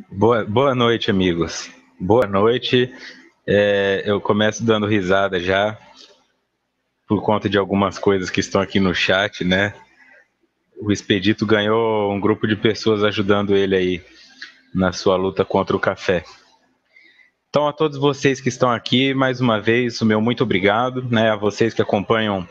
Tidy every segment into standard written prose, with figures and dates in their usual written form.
Boa noite, amigos. Boa noite. Eu começo dando risada já por conta de algumas coisas que estão aqui no chat, né? O Expedito ganhou um grupo de pessoas ajudando ele aí na sua luta contra o café. Então, a todos vocês que estão aqui, mais uma vez, o meu muito obrigado, né? A vocês que acompanham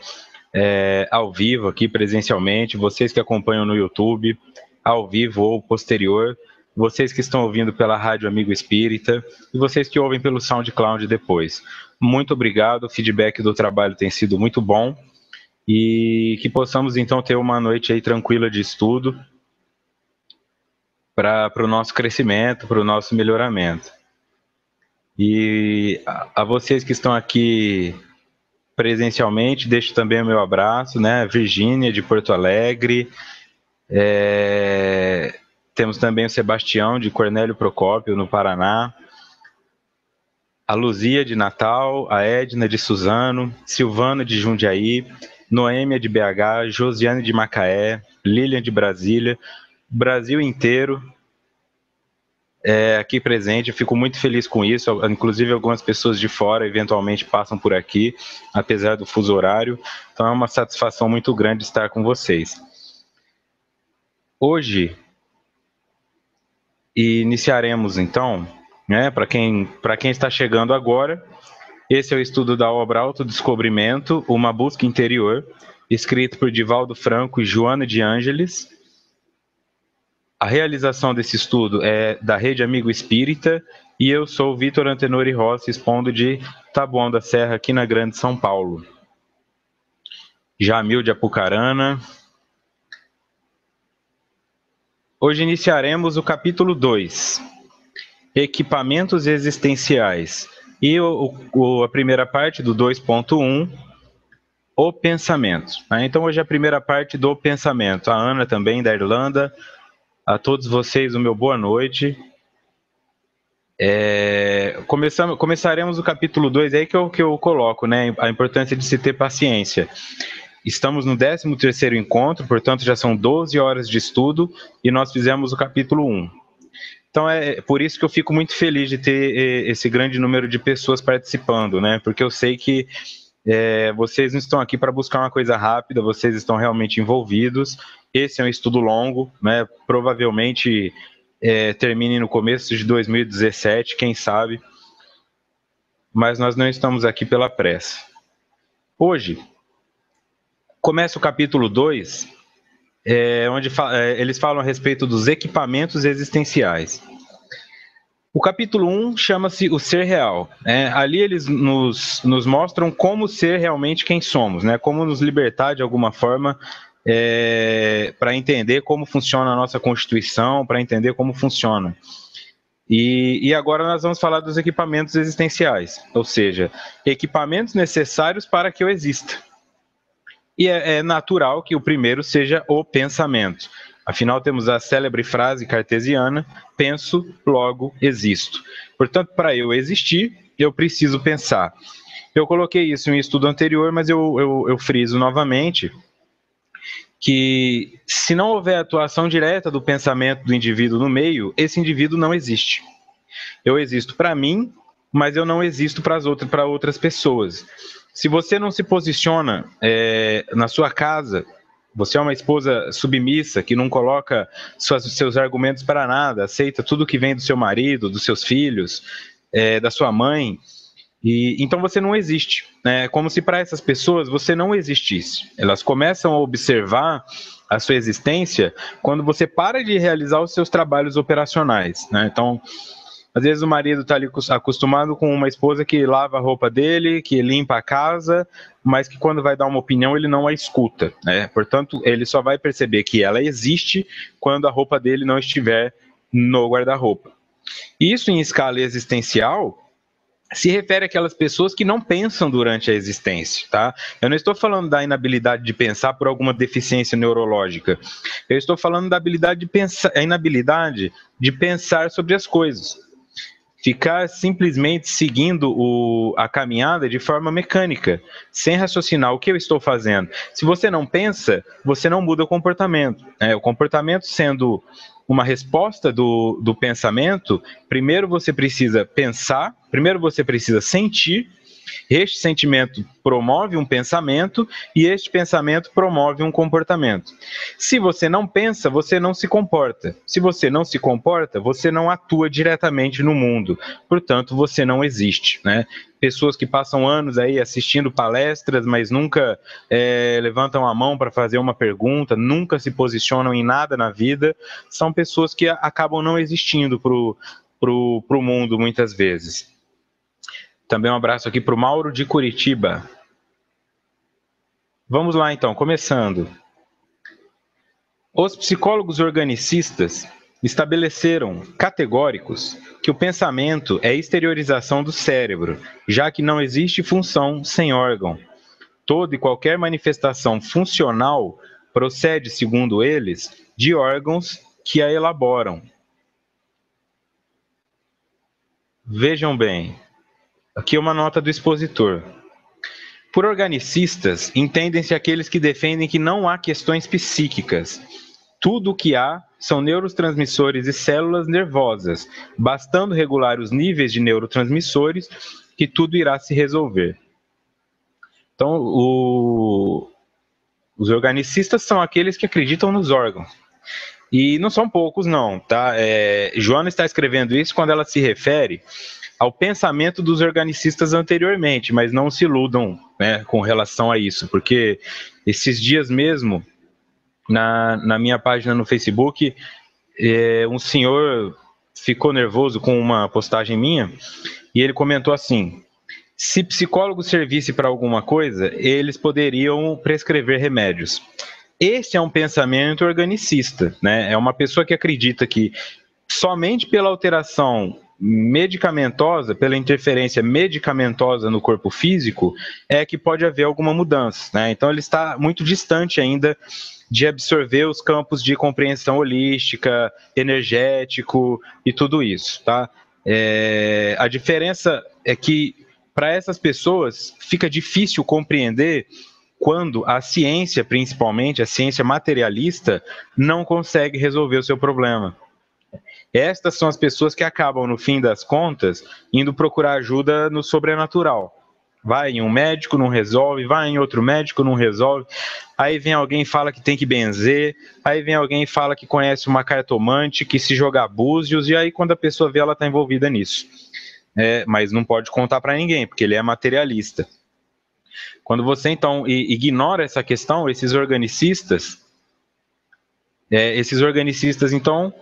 ao vivo aqui presencialmente, vocês que acompanham no YouTube, ao vivo ou posterior, vocês que estão ouvindo pela Rádio Amigo Espírita e vocês que ouvem pelo SoundCloud depois. Muito obrigado, o feedback do trabalho tem sido muito bom e que possamos então ter uma noite aí tranquila de estudo para o nosso crescimento, para o nosso melhoramento. E a vocês que estão aqui presencialmente, deixo também o meu abraço, né? Virgínia, de Porto Alegre. Temos também o Sebastião, de Cornélio Procópio, no Paraná. A Luzia, de Natal. A Edna, de Suzano. Silvana, de Jundiaí. Noêmia, de BH. Josiane, de Macaé. Lilian, de Brasília. Brasil inteiro aqui presente. Eu fico muito feliz com isso. Inclusive, algumas pessoas de fora eventualmente passam por aqui, apesar do fuso horário. Então, é uma satisfação muito grande estar com vocês. Hoje, iniciaremos, então, né, para quem está chegando agora, esse é o estudo da obra Autodescobrimento, uma busca interior, escrito por Divaldo Franco e Joana de Ângeles. A realização desse estudo é da Rede Amigo Espírita e eu sou o Vitor Antenori Rossi, expondo de Taboão da Serra, aqui na Grande São Paulo. Jamil de Apucarana. Hoje iniciaremos o capítulo 2, Equipamentos Existenciais, e a primeira parte do 2.1, o pensamento. Então hoje é a primeira parte do pensamento. A Ana também, da Irlanda. A todos vocês, o meu boa noite. Começaremos o capítulo 2, aí que eu coloco, né, a importância de se ter paciência. Estamos no 13º encontro, portanto já são 12 horas de estudo e nós fizemos o capítulo 1. Então é por isso que eu fico muito feliz de ter esse grande número de pessoas participando, né? Porque eu sei que vocês não estão aqui para buscar uma coisa rápida, vocês estão realmente envolvidos. Esse é um estudo longo, né? Provavelmente termine no começo de 2017, quem sabe. Mas nós não estamos aqui pela pressa. Hoje, começa o capítulo 2, onde eles falam a respeito dos equipamentos existenciais. O capítulo 1 chama-se O Ser Real. Ali eles nos mostram como ser realmente quem somos, né? Como nos libertar de alguma forma para entender como funciona a nossa Constituição, para entender como funciona. E agora nós vamos falar dos equipamentos existenciais, ou seja, equipamentos necessários para que eu exista. E é natural que o primeiro seja o pensamento. Afinal, temos a célebre frase cartesiana: penso, logo existo. Portanto, para eu existir, eu preciso pensar. Eu coloquei isso em um estudo anterior, mas eu friso novamente que se não houver atuação direta do pensamento do indivíduo no meio, esse indivíduo não existe. Eu existo para mim, mas eu não existo para outras pessoas. Se você não se posiciona na sua casa, você é uma esposa submissa, que não coloca seus argumentos para nada, aceita tudo que vem do seu marido, dos seus filhos, da sua mãe, então você não existe. É como se para essas pessoas você não existisse. Elas começam a observar a sua existência quando você para de realizar os seus trabalhos operacionais, né? Então, às vezes o marido está ali acostumado com uma esposa que lava a roupa dele, que limpa a casa, mas que quando vai dar uma opinião ele não a escuta, né? Portanto, ele só vai perceber que ela existe quando a roupa dele não estiver no guarda-roupa. Isso em escala existencial se refere àquelas pessoas que não pensam durante a existência, tá? Eu não estou falando da inabilidade de pensar por alguma deficiência neurológica. Eu estou falando da habilidade de pensar, a inabilidade de pensar sobre as coisas. Ficar simplesmente seguindo a caminhada de forma mecânica, sem raciocinar o que eu estou fazendo. Se você não pensa, você não muda o comportamento. O comportamento sendo uma resposta do pensamento, primeiro você precisa pensar, primeiro você precisa sentir. Este sentimento promove um pensamento e este pensamento promove um comportamento. Se você não pensa, você não se comporta. Se você não se comporta, você não atua diretamente no mundo. Portanto, você não existe, né? Pessoas que passam anos aí assistindo palestras, mas nunca levantam a mão para fazer uma pergunta, nunca se posicionam em nada na vida, são pessoas que acabam não existindo pro mundo muitas vezes. Também um abraço aqui para o Mauro de Curitiba. Vamos lá então, começando. Os psicólogos organicistas estabeleceram categóricos que o pensamento é exteriorização do cérebro, já que não existe função sem órgão. Toda e qualquer manifestação funcional procede, segundo eles, de órgãos que a elaboram. Vejam bem. Aqui uma nota do expositor. Por organicistas, entendem-se aqueles que defendem que não há questões psíquicas. Tudo o que há são neurotransmissores e células nervosas, bastando regular os níveis de neurotransmissores que tudo irá se resolver. Então, os organicistas são aqueles que acreditam nos órgãos. E não são poucos, não, tá? Joana está escrevendo isso quando ela se refere ao pensamento dos organicistas anteriormente, mas não se iludam, né, com relação a isso, porque esses dias mesmo, na minha página no Facebook, um senhor ficou nervoso com uma postagem minha e ele comentou assim: se psicólogo servisse para alguma coisa, eles poderiam prescrever remédios. Esse é um pensamento organicista, né? É uma pessoa que acredita que somente pela alteração medicamentosa, pela interferência medicamentosa no corpo físico, é que pode haver alguma mudança, né? Então ele está muito distante ainda de absorver os campos de compreensão holística, energético e tudo isso, tá? A diferença é que para essas pessoas fica difícil compreender quando a ciência, principalmente a ciência materialista, não consegue resolver o seu problema. Estas são as pessoas que acabam, no fim das contas, indo procurar ajuda no sobrenatural. Vai em um médico, não resolve, vai em outro médico, não resolve. Aí vem alguém e fala que tem que benzer, aí vem alguém e fala que conhece uma cartomante, que se joga búzios, e aí quando a pessoa vê, ela está envolvida nisso. Mas não pode contar para ninguém, porque ele é materialista. Quando você, então, ignora essa questão, esses organicistas, então,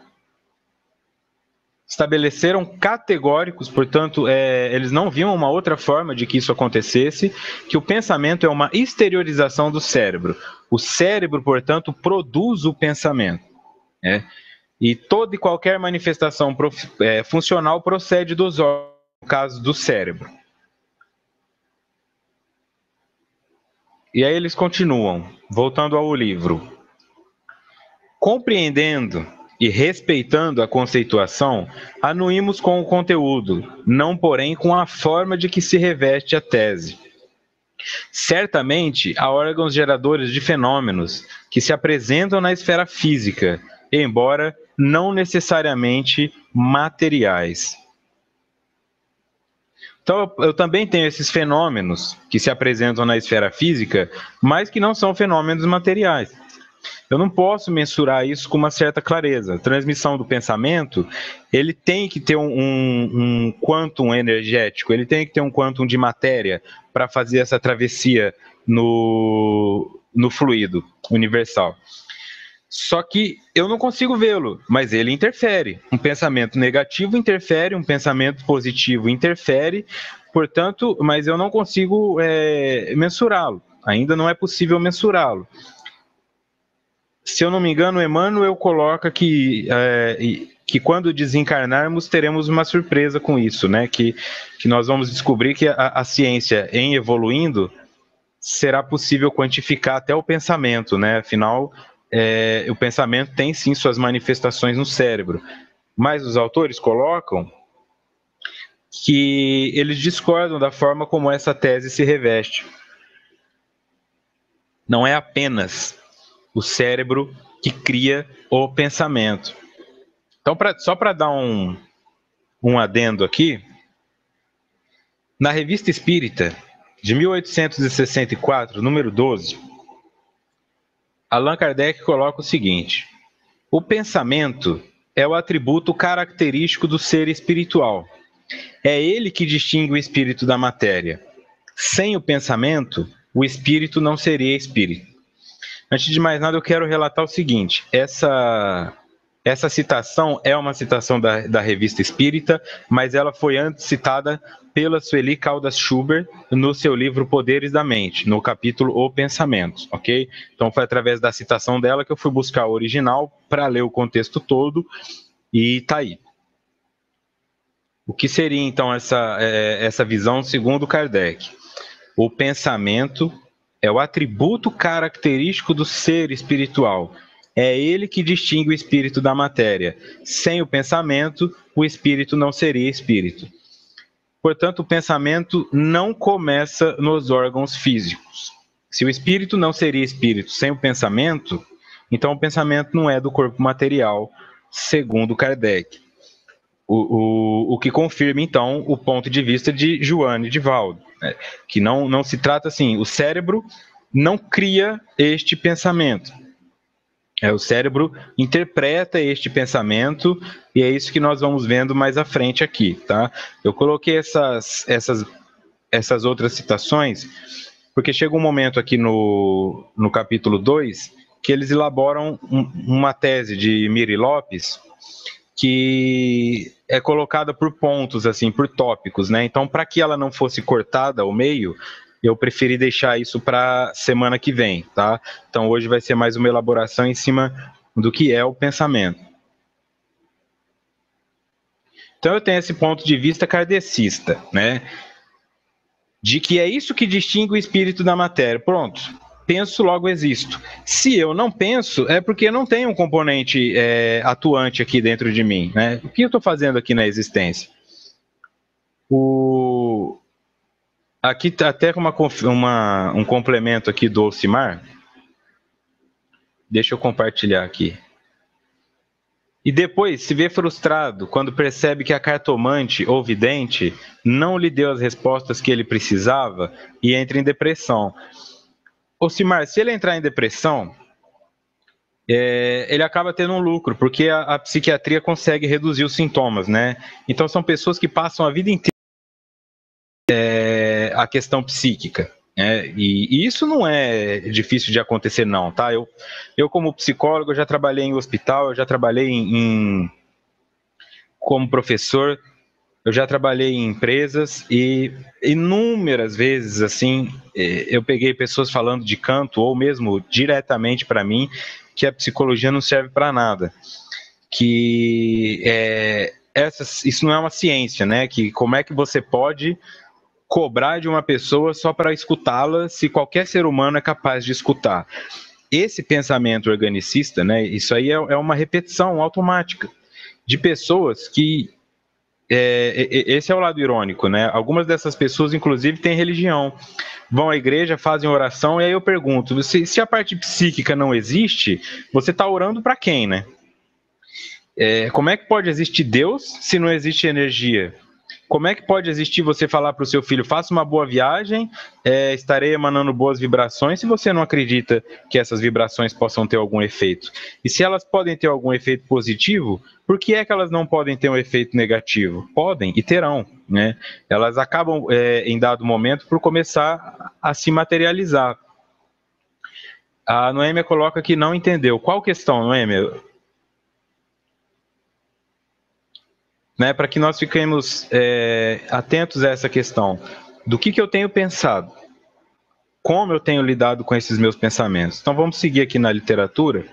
estabeleceram categóricos, portanto, eles não viam uma outra forma de que isso acontecesse, que o pensamento é uma exteriorização do cérebro. O cérebro, portanto, produz o pensamento. E toda e qualquer manifestação funcional procede dos órgãos, no caso do cérebro. E aí eles continuam, voltando ao livro. Compreendendo e respeitando a conceituação, anuímos com o conteúdo, não porém com a forma de que se reveste a tese. Certamente, há órgãos geradores de fenômenos que se apresentam na esfera física, embora não necessariamente materiais. Então, eu também tenho esses fenômenos que se apresentam na esfera física, mas que não são fenômenos materiais. Eu não posso mensurar isso com uma certa clareza. A transmissão do pensamento, ele tem que ter um quantum energético, ele tem que ter um quantum de matéria para fazer essa travessia no fluido universal. Só que eu não consigo vê-lo, mas ele interfere. Um pensamento negativo interfere, um pensamento positivo interfere, portanto, mas eu não consigo mensurá-lo. Ainda não é possível mensurá-lo. Se eu não me engano, Emmanuel coloca que quando desencarnarmos teremos uma surpresa com isso, né? Que nós vamos descobrir que a ciência, em evoluindo, será possível quantificar até o pensamento, né? Afinal, o pensamento tem sim suas manifestações no cérebro. Mas os autores colocam que eles discordam da forma como essa tese se reveste. Não é apenas o cérebro que cria o pensamento. Então, só para dar um adendo aqui, na Revista Espírita, de 1864, número 12, Allan Kardec coloca o seguinte: o pensamento é o atributo característico do ser espiritual. É ele que distingue o espírito da matéria. Sem o pensamento, o espírito não seria espírito. Antes de mais nada, eu quero relatar o seguinte: essa citação é uma citação da Revista Espírita, mas ela foi antes citada pela Sueli Caldas Schubert no seu livro Poderes da Mente, no capítulo O Pensamento, ok? Então foi através da citação dela que eu fui buscar o original para ler o contexto todo e tá aí. O que seria então essa visão segundo Kardec? O pensamento é o atributo característico do ser espiritual. É ele que distingue o espírito da matéria. Sem o pensamento, o espírito não seria espírito. Portanto, o pensamento não começa nos órgãos físicos. Se o espírito não seria espírito sem o pensamento, então o pensamento não é do corpo material, segundo Kardec. O que confirma, então, o ponto de vista de Joane de Valdo, né? Que não se trata assim, o cérebro não cria este pensamento. O cérebro interpreta este pensamento e é isso que nós vamos vendo mais à frente aqui, tá? Eu coloquei essas outras citações porque chega um momento aqui no capítulo 2 que eles elaboram uma tese de Miri Lopes que é colocada por pontos, assim, por tópicos, né? Então, para que ela não fosse cortada ao meio, eu preferi deixar isso para semana que vem, tá? Então, hoje vai ser mais uma elaboração em cima do que é o pensamento. Então, eu tenho esse ponto de vista kardecista, né? De que é isso que distingue o espírito da matéria. Pronto. Penso, logo existo. Se eu não penso, é porque não tem um componente atuante aqui dentro de mim, né? O que eu estou fazendo aqui na existência? Aqui até um complemento aqui do Alcimar. Deixa eu compartilhar aqui. E depois se vê frustrado quando percebe que a cartomante ou vidente não lhe deu as respostas que ele precisava e entra em depressão. Alcimar, se ele entrar em depressão, ele acaba tendo um lucro, porque a psiquiatria consegue reduzir os sintomas, né? Então são pessoas que passam a vida inteira a questão psíquica. E isso não é difícil de acontecer, não, tá? Eu como psicólogo, eu já trabalhei em hospital, eu já trabalhei como professor, eu já trabalhei em empresas e inúmeras vezes, assim, eu peguei pessoas falando de canto ou mesmo diretamente para mim que a psicologia não serve para nada, que isso não é uma ciência, né? Que como é que você pode cobrar de uma pessoa só para escutá-la se qualquer ser humano é capaz de escutar? Esse pensamento organicista, né? Isso aí é uma repetição automática de pessoas que esse é o lado irônico, né? Algumas dessas pessoas, inclusive, têm religião, vão à igreja, fazem oração, e aí eu pergunto: se a parte psíquica não existe, você está orando para quem, né? Como é que pode existir Deus se não existe energia? Como é que pode existir você falar para o seu filho: faça uma boa viagem, estarei emanando boas vibrações, se você não acredita que essas vibrações possam ter algum efeito? E se elas podem ter algum efeito positivo, por que é que elas não podem ter um efeito negativo? Podem e terão, né? Elas acabam, em dado momento, por começar a se materializar. A Noêmia coloca que não entendeu. Qual questão, Noêmia? Né, para que nós fiquemos atentos a essa questão do que eu tenho pensado, como eu tenho lidado com esses meus pensamentos. Então vamos seguir aqui na literatura,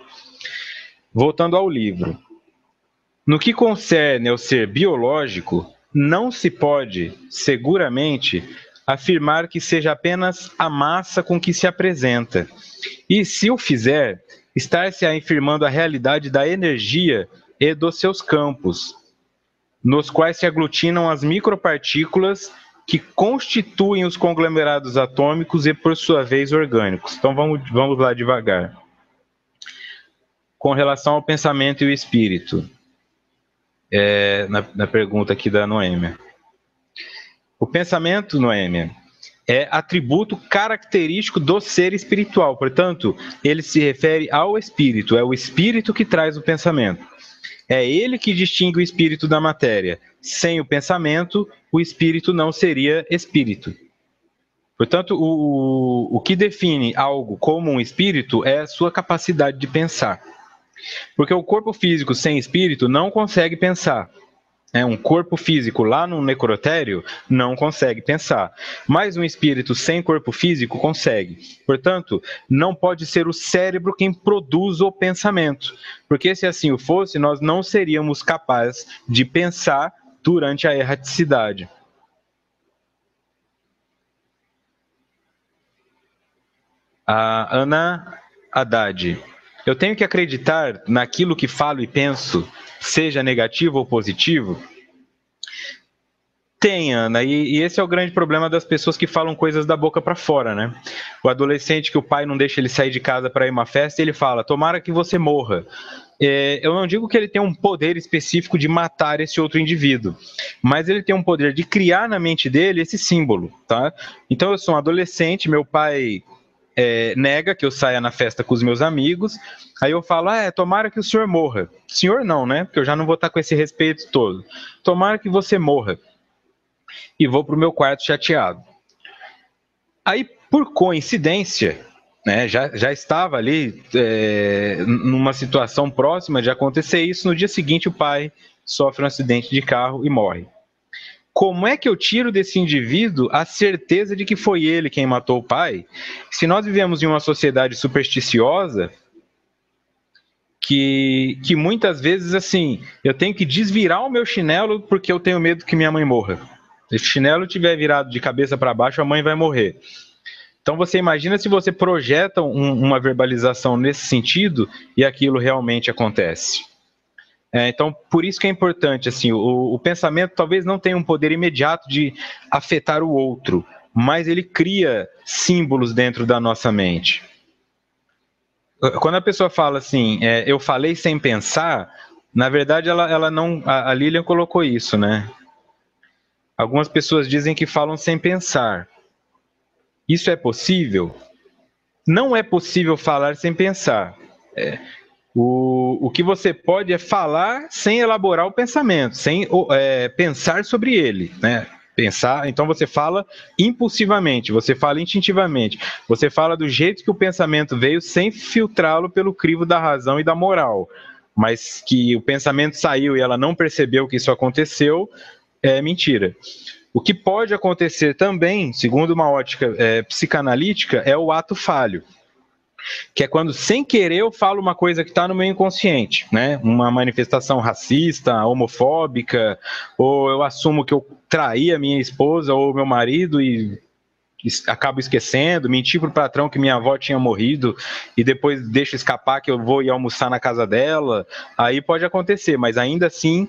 voltando ao livro. No que concerne ao ser biológico, não se pode, seguramente, afirmar que seja apenas a massa com que se apresenta. E se o fizer, estar-se afirmando a realidade da energia e dos seus campos, nos quais se aglutinam as micropartículas que constituem os conglomerados atômicos e, por sua vez, orgânicos. Então, vamos lá devagar. Com relação ao pensamento e o espírito. na pergunta aqui da Noêmia. O pensamento, Noêmia, é atributo característico do ser espiritual. Portanto, ele se refere ao espírito. É o espírito que traz o pensamento. É ele que distingue o espírito da matéria. Sem o pensamento, o espírito não seria espírito. Portanto, o que define algo como um espírito é a sua capacidade de pensar. Porque o corpo físico sem espírito não consegue pensar. Um corpo físico lá no necrotério não consegue pensar, mas um espírito sem corpo físico consegue. Portanto, não pode ser o cérebro quem produz o pensamento, porque se assim o fosse, nós não seríamos capazes de pensar durante a erraticidade. A Ana Haddad. Eu tenho que acreditar naquilo que falo e penso, seja negativo ou positivo? Tem, Ana, e esse é o grande problema das pessoas que falam coisas da boca para fora, né? O adolescente que o pai não deixa ele sair de casa para ir a uma festa, ele fala, tomara que você morra. Eu não digo que ele tem um poder específico de matar esse outro indivíduo, mas ele tem um poder de criar na mente dele esse símbolo, tá? Então eu sou um adolescente, meu pai nega que eu saia na festa com os meus amigos, aí eu falo, tomara que o senhor morra. Senhor não, né? Porque eu já não vou estar com esse respeito todo. Tomara que você morra. E vou para o meu quarto chateado. Aí, por coincidência, né, já estava ali numa situação próxima de acontecer isso, no dia seguinte o pai sofre um acidente de carro e morre. Como é que eu tiro desse indivíduo a certeza de que foi ele quem matou o pai? Se nós vivemos em uma sociedade supersticiosa, que muitas vezes, assim, eu tenho que desvirar o meu chinelo porque eu tenho medo que minha mãe morra. Se o chinelo estiver virado de cabeça para baixo, a mãe vai morrer. Então você imagina se você projeta uma verbalização nesse sentido e aquilo realmente acontece. Então, por isso que é importante, assim, o pensamento talvez não tenha um poder imediato de afetar o outro, mas ele cria símbolos dentro da nossa mente. Quando a pessoa fala assim, eu falei sem pensar, na verdade ela não, a Lilian colocou isso, né? Algumas pessoas dizem que falam sem pensar. Isso é possível? Não é possível falar sem pensar. O que você pode é falar sem elaborar o pensamento, sem pensar sobre ele, né? Pensar, então você fala impulsivamente, você fala instintivamente, você fala do jeito que o pensamento veio sem filtrá-lo pelo crivo da razão e da moral, mas que o pensamento saiu e ela não percebeu que isso aconteceu, é mentira. O que pode acontecer também, segundo uma ótica psicanalítica, é o ato falho, que é quando, sem querer, eu falo uma coisa que está no meu inconsciente, né? Uma manifestação racista, homofóbica, ou eu assumo que eu traí a minha esposa ou meu marido e acabo esquecendo, menti pro patrão que minha avó tinha morrido e depois deixo escapar que eu vou ir almoçar na casa dela, aí pode acontecer, mas ainda assim,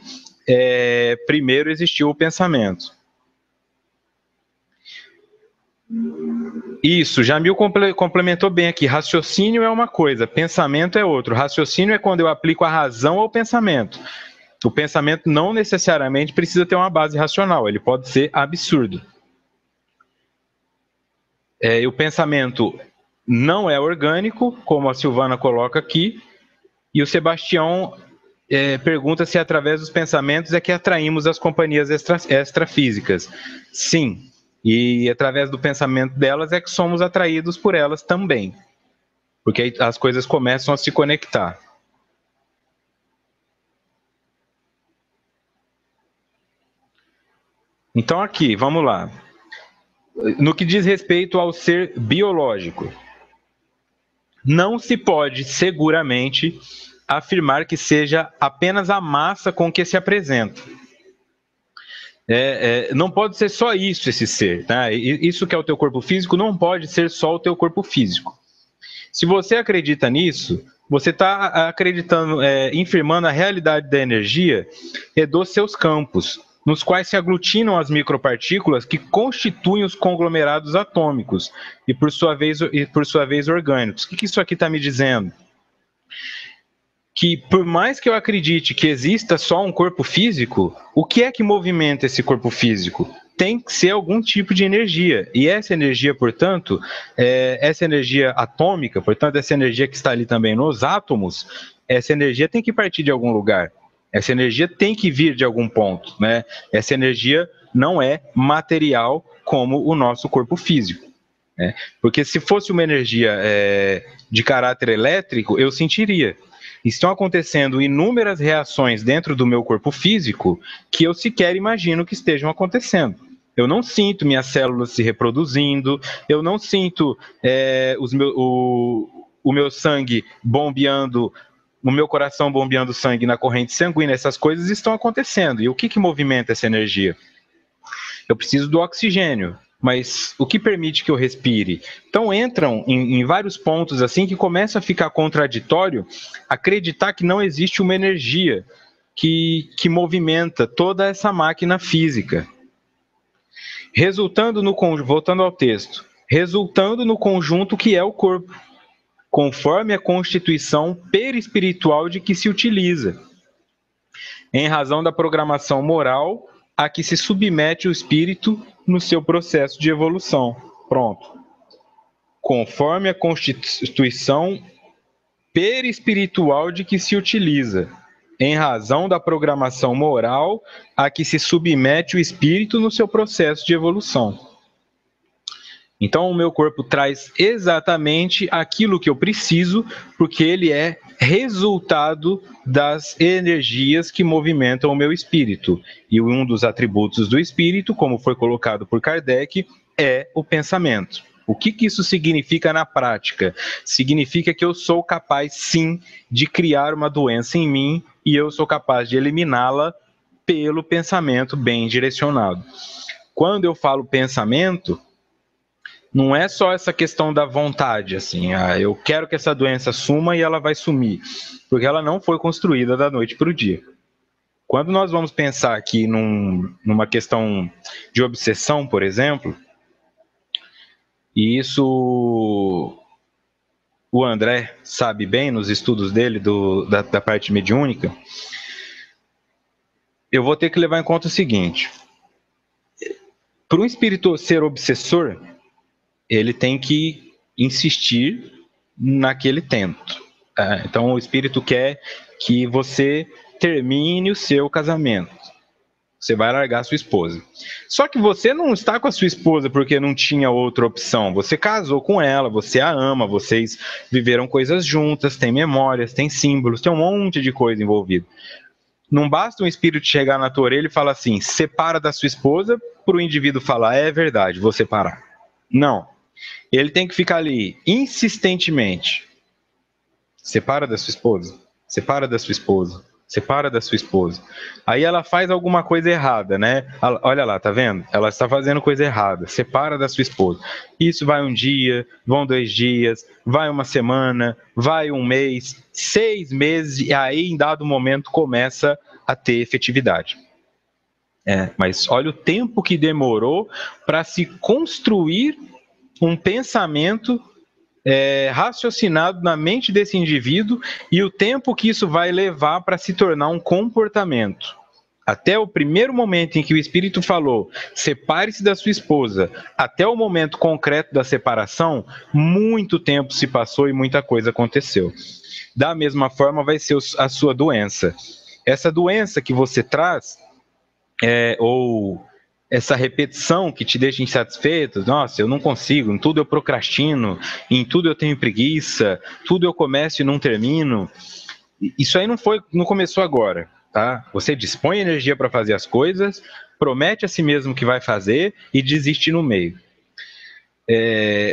primeiro existiu o pensamento. Isso, Jamil complementou bem aqui. Raciocínio é uma coisa, pensamento é outro. Raciocínio é quando eu aplico a razão ao pensamento. O pensamento não necessariamente precisa ter uma base racional, ele pode ser absurdo. E o pensamento não é orgânico, como a Silvana coloca aqui, e o Sebastião pergunta se através dos pensamentos é que atraímos as companhias extrafísicas. Sim. E através do pensamento delas é que somos atraídos por elas também. Porque aí as coisas começam a se conectar. Então aqui, vamos lá. No que diz respeito ao ser biológico, não se pode seguramente afirmar que seja apenas a massa com que se apresenta. Não pode ser só isso, esse ser, tá? Isso que é o teu corpo físico não pode ser só o teu corpo físico. Se você acredita nisso, você está acreditando, infirmando a realidade da energia e dos seus campos, nos quais se aglutinam as micropartículas que constituem os conglomerados atômicos e por sua vez orgânicos. O que isso aqui está me dizendo? que, por mais que eu acredite que exista só um corpo físico, o que é que movimenta esse corpo físico? Tem que ser algum tipo de energia. E essa energia, portanto, essa energia atômica, portanto, essa energia que está ali também nos átomos, essa energia tem que partir de algum lugar. Essa energia tem que vir de algum ponto, né? Essa energia não é material como o nosso corpo físico, né? Porque se fosse uma energia de caráter elétrico, eu sentiria. Estão acontecendo inúmeras reações dentro do meu corpo físico que eu sequer imagino que estejam acontecendo. Eu não sinto minhas células se reproduzindo, eu não sinto o meu sangue bombeando, o meu coração bombeando sangue na corrente sanguínea. Essas coisas estão acontecendo. E o que movimenta essa energia? Eu preciso do oxigênio, mas o que permite que eu respire? Então entram em vários pontos assim que começa a ficar contraditório acreditar que não existe uma energia que movimenta toda essa máquina física. Voltando ao texto, resultando no conjunto que é o corpo, conforme a constituição perispiritual de que se utiliza, em razão da programação moral a que se submete o espírito no seu processo de evolução. Pronto. Conforme a constituição perispiritual de que se utiliza, em razão da programação moral a que se submete o espírito no seu processo de evolução. Então, o meu corpo traz exatamente aquilo que eu preciso, porque ele é resultado das energias que movimentam o meu espírito. E um dos atributos do espírito, como foi colocado por Kardec, é o pensamento. O que isso significa na prática? Significa que eu sou capaz, sim, de criar uma doença em mim e eu sou capaz de eliminá-la pelo pensamento bem direcionado. Quando eu falo pensamento, não é só essa questão da vontade, assim, eu quero que essa doença suma e ela vai sumir, porque ela não foi construída da noite para o dia. Quando nós vamos pensar aqui numa questão de obsessão, por exemplo, e isso o André sabe bem nos estudos dele da parte mediúnica, eu vou ter que levar em conta o seguinte: para um espírito ser obsessor, ele tem que insistir naquele tento. Então, o espírito quer que você termine o seu casamento. Você vai largar a sua esposa. Só que você não está com a sua esposa porque não tinha outra opção. Você casou com ela, você a ama, vocês viveram coisas juntas, tem memórias, tem símbolos, tem um monte de coisa envolvida. Não basta um espírito chegar na tua orelha e falar assim, separa da sua esposa, para o indivíduo falar, é verdade, vou separar. Não. Ele tem que ficar ali insistentemente. Separa da sua esposa, separa da sua esposa, separa da sua esposa. Aí ela faz alguma coisa errada, né? Olha lá, tá vendo? Ela está fazendo coisa errada. Separa da sua esposa. Isso vai um dia, vão 2 dias, vai uma semana, vai um mês, 6 meses, e aí em dado momento começa a ter efetividade. Mas olha o tempo que demorou para se construir um pensamento raciocinado na mente desse indivíduo e o tempo que isso vai levar para se tornar um comportamento. Até o primeiro momento em que o espírito falou, separe-se da sua esposa, até o momento concreto da separação, muito tempo se passou e muita coisa aconteceu. Da mesma forma vai ser a sua doença. Essa doença que você traz, ou essa repetição que te deixa insatisfeito, nossa, eu não consigo, em tudo eu procrastino, em tudo eu tenho preguiça, tudo eu começo e não termino. Isso aí não começou agora, tá? Você dispõe energia para fazer as coisas, promete a si mesmo que vai fazer e desiste no meio.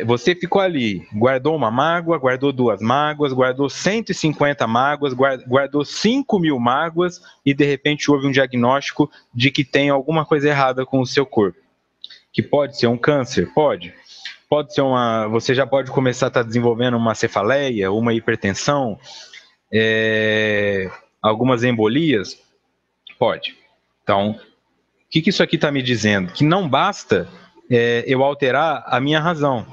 Você ficou ali, guardou uma mágoa, guardou 2 mágoas, guardou 150 mágoas, guardou 5.000 mágoas e de repente houve um diagnóstico de que tem alguma coisa errada com o seu corpo. Que pode ser um câncer? Pode ser você já pode começar a estar desenvolvendo uma cefaleia, uma hipertensão, algumas embolias? Pode. Então, o que isso aqui está me dizendo? Que não basta eu alterar a minha razão.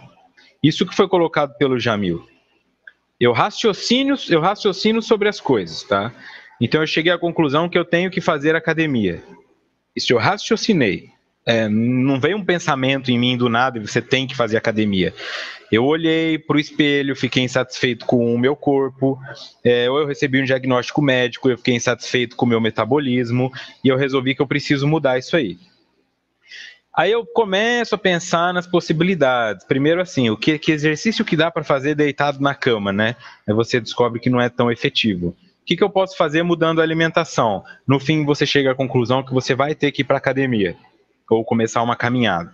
Isso que foi colocado pelo Jamil. Eu raciocino sobre as coisas, tá? Então eu cheguei à conclusão que eu tenho que fazer academia. Isso eu raciocinei. Não veio um pensamento em mim do nada e você tem que fazer academia. Eu olhei para o espelho, fiquei insatisfeito com o meu corpo, ou eu recebi um diagnóstico médico, eu fiquei insatisfeito com o meu metabolismo e eu resolvi que eu preciso mudar isso aí. Aí eu começo a pensar nas possibilidades. Primeiro, assim, que exercício que dá para fazer deitado na cama, né? Aí você descobre que não é tão efetivo. O que eu posso fazer mudando a alimentação? No fim, você chega à conclusão que você vai ter que ir para a academia ou começar uma caminhada.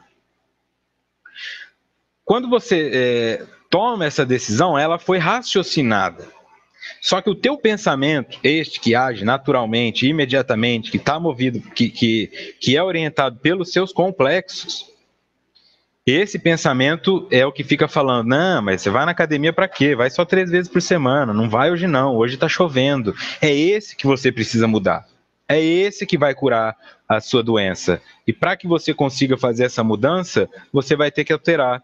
Quando você toma essa decisão, ela foi raciocinada. Só que o teu pensamento, este que age naturalmente, imediatamente, que está movido, que é orientado pelos seus complexos, esse pensamento é o que fica falando, não, mas você vai na academia para quê? Vai só 3 vezes por semana, não vai hoje não, hoje está chovendo. É esse que você precisa mudar. É esse que vai curar a sua doença. E para que você consiga fazer essa mudança, você vai ter que alterar,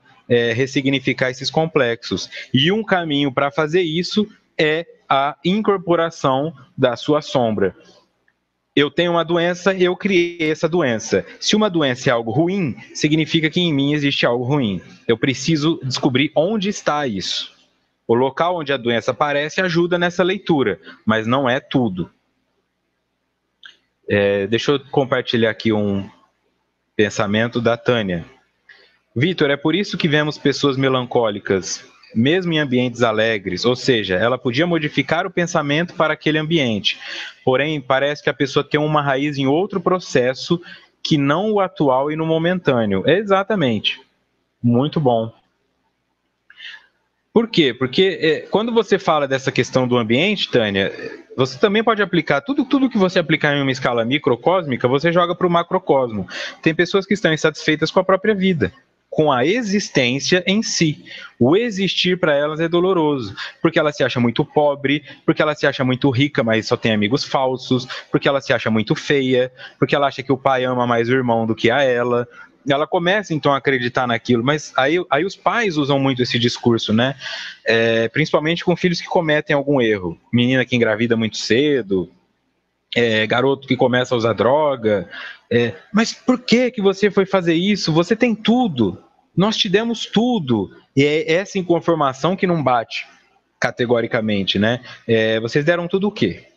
ressignificar esses complexos. E um caminho para fazer isso é a incorporação da sua sombra. Eu tenho uma doença, eu criei essa doença. Se uma doença é algo ruim, significa que em mim existe algo ruim. Eu preciso descobrir onde está isso. O local onde a doença aparece ajuda nessa leitura, mas não é tudo. Deixa eu compartilhar aqui um pensamento da Tânia. Vitor, é por isso que vemos pessoas melancólicas, mesmo em ambientes alegres, ou seja, ela podia modificar o pensamento para aquele ambiente, porém parece que a pessoa tem uma raiz em outro processo que não o atual e no momentâneo. Exatamente. Muito bom. Por quê? Porque quando você fala dessa questão do ambiente, Tânia, você também pode aplicar tudo que você aplicar em uma escala microcósmica, você joga para o macrocosmo. Tem pessoas que estão insatisfeitas com a própria vida, com a existência em si. O existir para elas é doloroso, porque ela se acha muito pobre, porque ela se acha muito rica, mas só tem amigos falsos, porque ela se acha muito feia, porque ela acha que o pai ama mais o irmão do que a ela. Ela começa então a acreditar naquilo, mas aí os pais usam muito esse discurso, né? Principalmente com filhos que cometem algum erro. Menina que engravida muito cedo, garoto que começa a usar droga. Mas por que você foi fazer isso? Você tem tudo. Nós te demos tudo. E é essa inconformação que não bate categoricamente, né? Vocês deram tudo o quê?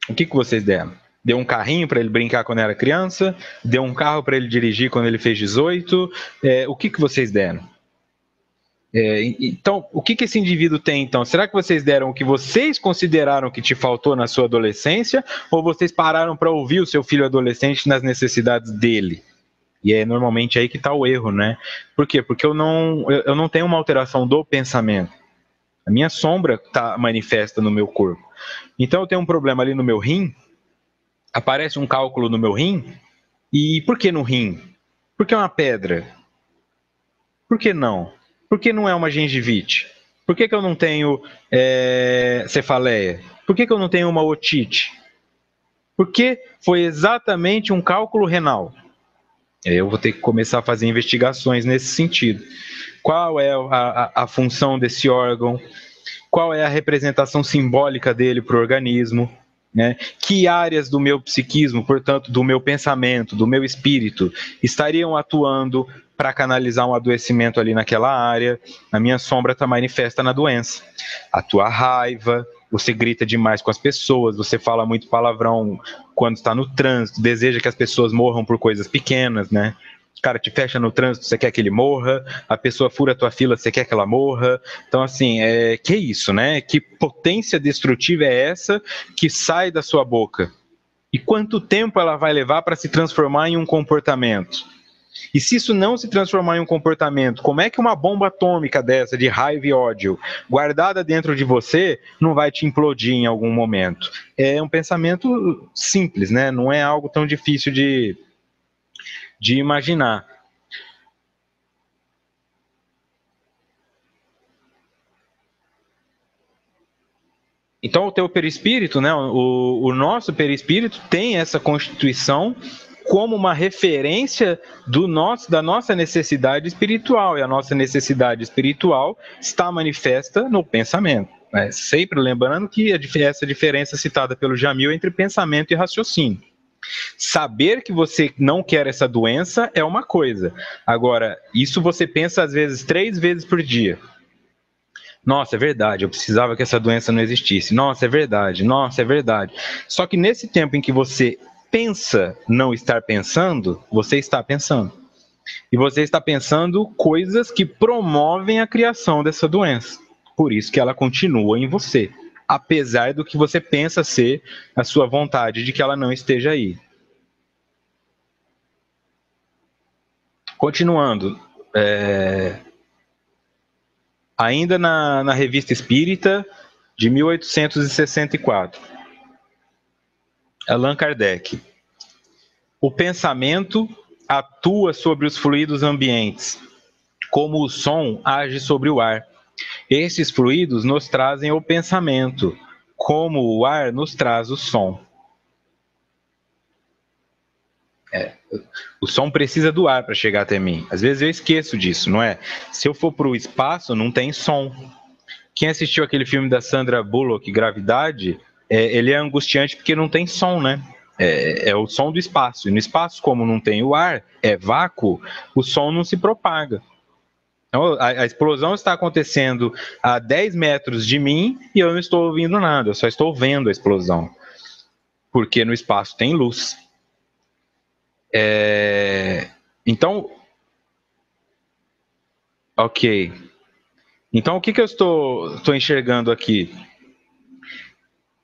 O que vocês deram? Deu um carrinho para ele brincar quando era criança? Deu um carro para ele dirigir quando ele fez 18? O que vocês deram? Então, o que esse indivíduo tem, então? Será que vocês deram o que vocês consideraram que te faltou na sua adolescência? Ou vocês pararam para ouvir o seu filho adolescente nas necessidades dele? E é normalmente aí que está o erro, né? Por quê? Porque eu não tenho uma alteração do pensamento. A minha sombra está manifesta no meu corpo. Então, eu tenho um problema ali no meu rim, aparece um cálculo no meu rim, e por que no rim? Por que é uma pedra? Por que não? Por que não é uma gengivite? Por que eu não tenho cefaleia? Por que eu não tenho uma otite? Porque foi exatamente um cálculo renal. Eu vou ter que começar a fazer investigações nesse sentido. Qual é a função desse órgão? Qual é a representação simbólica dele para o organismo? Né? Que áreas do meu psiquismo, portanto, do meu pensamento, do meu espírito, estariam atuando para canalizar um adoecimento ali naquela área? A minha sombra está manifesta na doença. A tua raiva, você grita demais com as pessoas, você fala muito palavrão quando está no trânsito, deseja que as pessoas morram por coisas pequenas, né? O cara te fecha no trânsito, você quer que ele morra, a pessoa fura a tua fila, você quer que ela morra. Então, assim, que isso, né? Que potência destrutiva é essa que sai da sua boca? E quanto tempo ela vai levar para se transformar em um comportamento? E se isso não se transformar em um comportamento, como é que uma bomba atômica dessa, de raiva e ódio, guardada dentro de você, não vai te implodir em algum momento? É um pensamento simples, né? Não é algo tão difícil de imaginar. Então, o teu perispírito, né, o nosso perispírito tem essa constituição como uma referência da nossa necessidade espiritual, e a nossa necessidade espiritual está manifesta no pensamento. Né? Sempre lembrando que essa diferença citada pelo Jamil entre pensamento e raciocínio. Saber que você não quer essa doença é uma coisa. Agora, isso você pensa às vezes 3 vezes por dia. Nossa, é verdade, eu precisava que essa doença não existisse. Nossa, é verdade, nossa, é verdade. Só que nesse tempo em que você pensa não estar pensando, você está pensando. E você está pensando coisas que promovem a criação dessa doença. Por isso que ela continua em você, apesar do que você pensa ser a sua vontade de que ela não esteja aí. Continuando, ainda na Revista Espírita, de 1864, Allan Kardec. O pensamento atua sobre os fluidos ambientes, como o som age sobre o ar. Esses fluidos nos trazem o pensamento, como o ar nos traz o som. O som precisa do ar para chegar até mim. Às vezes eu esqueço disso, não é? Se eu for para o espaço, não tem som. Quem assistiu aquele filme da Sandra Bullock, Gravidade, ele é angustiante porque não tem som, né? É o som do espaço. E no espaço, como não tem o ar, é vácuo, o som não se propaga. Então, a explosão está acontecendo a 10 metros de mim e eu não estou ouvindo nada, eu só estou vendo a explosão. Porque no espaço tem luz. Então, ok. Então, o que eu estou enxergando aqui?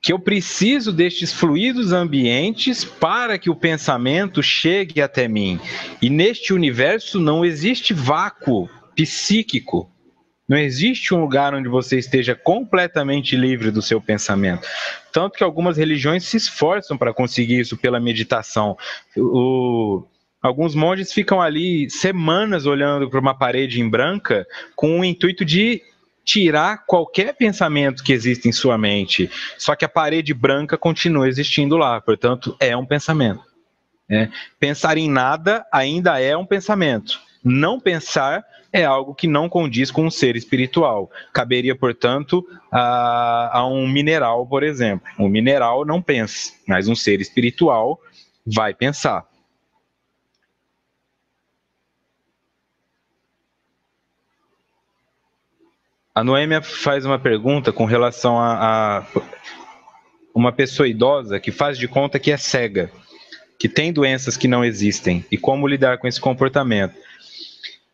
Que eu preciso destes fluidos ambientes para que o pensamento chegue até mim. E neste universo não existe vácuo psíquico. Não existe um lugar onde você esteja completamente livre do seu pensamento. Tanto que algumas religiões se esforçam para conseguir isso pela meditação. Alguns monges ficam ali semanas olhando para uma parede em branca com o intuito de tirar qualquer pensamento que existe em sua mente. Só que a parede branca continua existindo lá, portanto, é um pensamento. Pensar em nada ainda é um pensamento. Não pensar é algo que não condiz com um ser espiritual. Caberia, portanto, a um mineral, por exemplo. Um mineral não pensa, mas um ser espiritual vai pensar. A Noêmia faz uma pergunta com relação a uma pessoa idosa que faz de conta que é cega, que tem doenças que não existem, e como lidar com esse comportamento.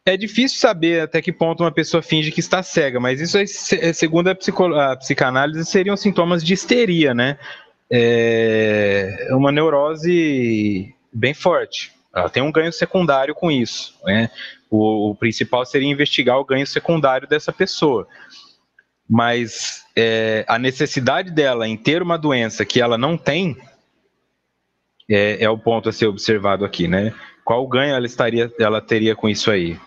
É difícil saber até que ponto uma pessoa finge que está cega, mas isso, segundo a psicanálise, seriam sintomas de histeria, né? É uma neurose bem forte. Ela tem um ganho secundário com isso, né? O principal seria investigar o ganho secundário dessa pessoa. Mas a necessidade dela em ter uma doença que ela não tem é o ponto a ser observado aqui, né? Qual ganho ela teria com isso aí?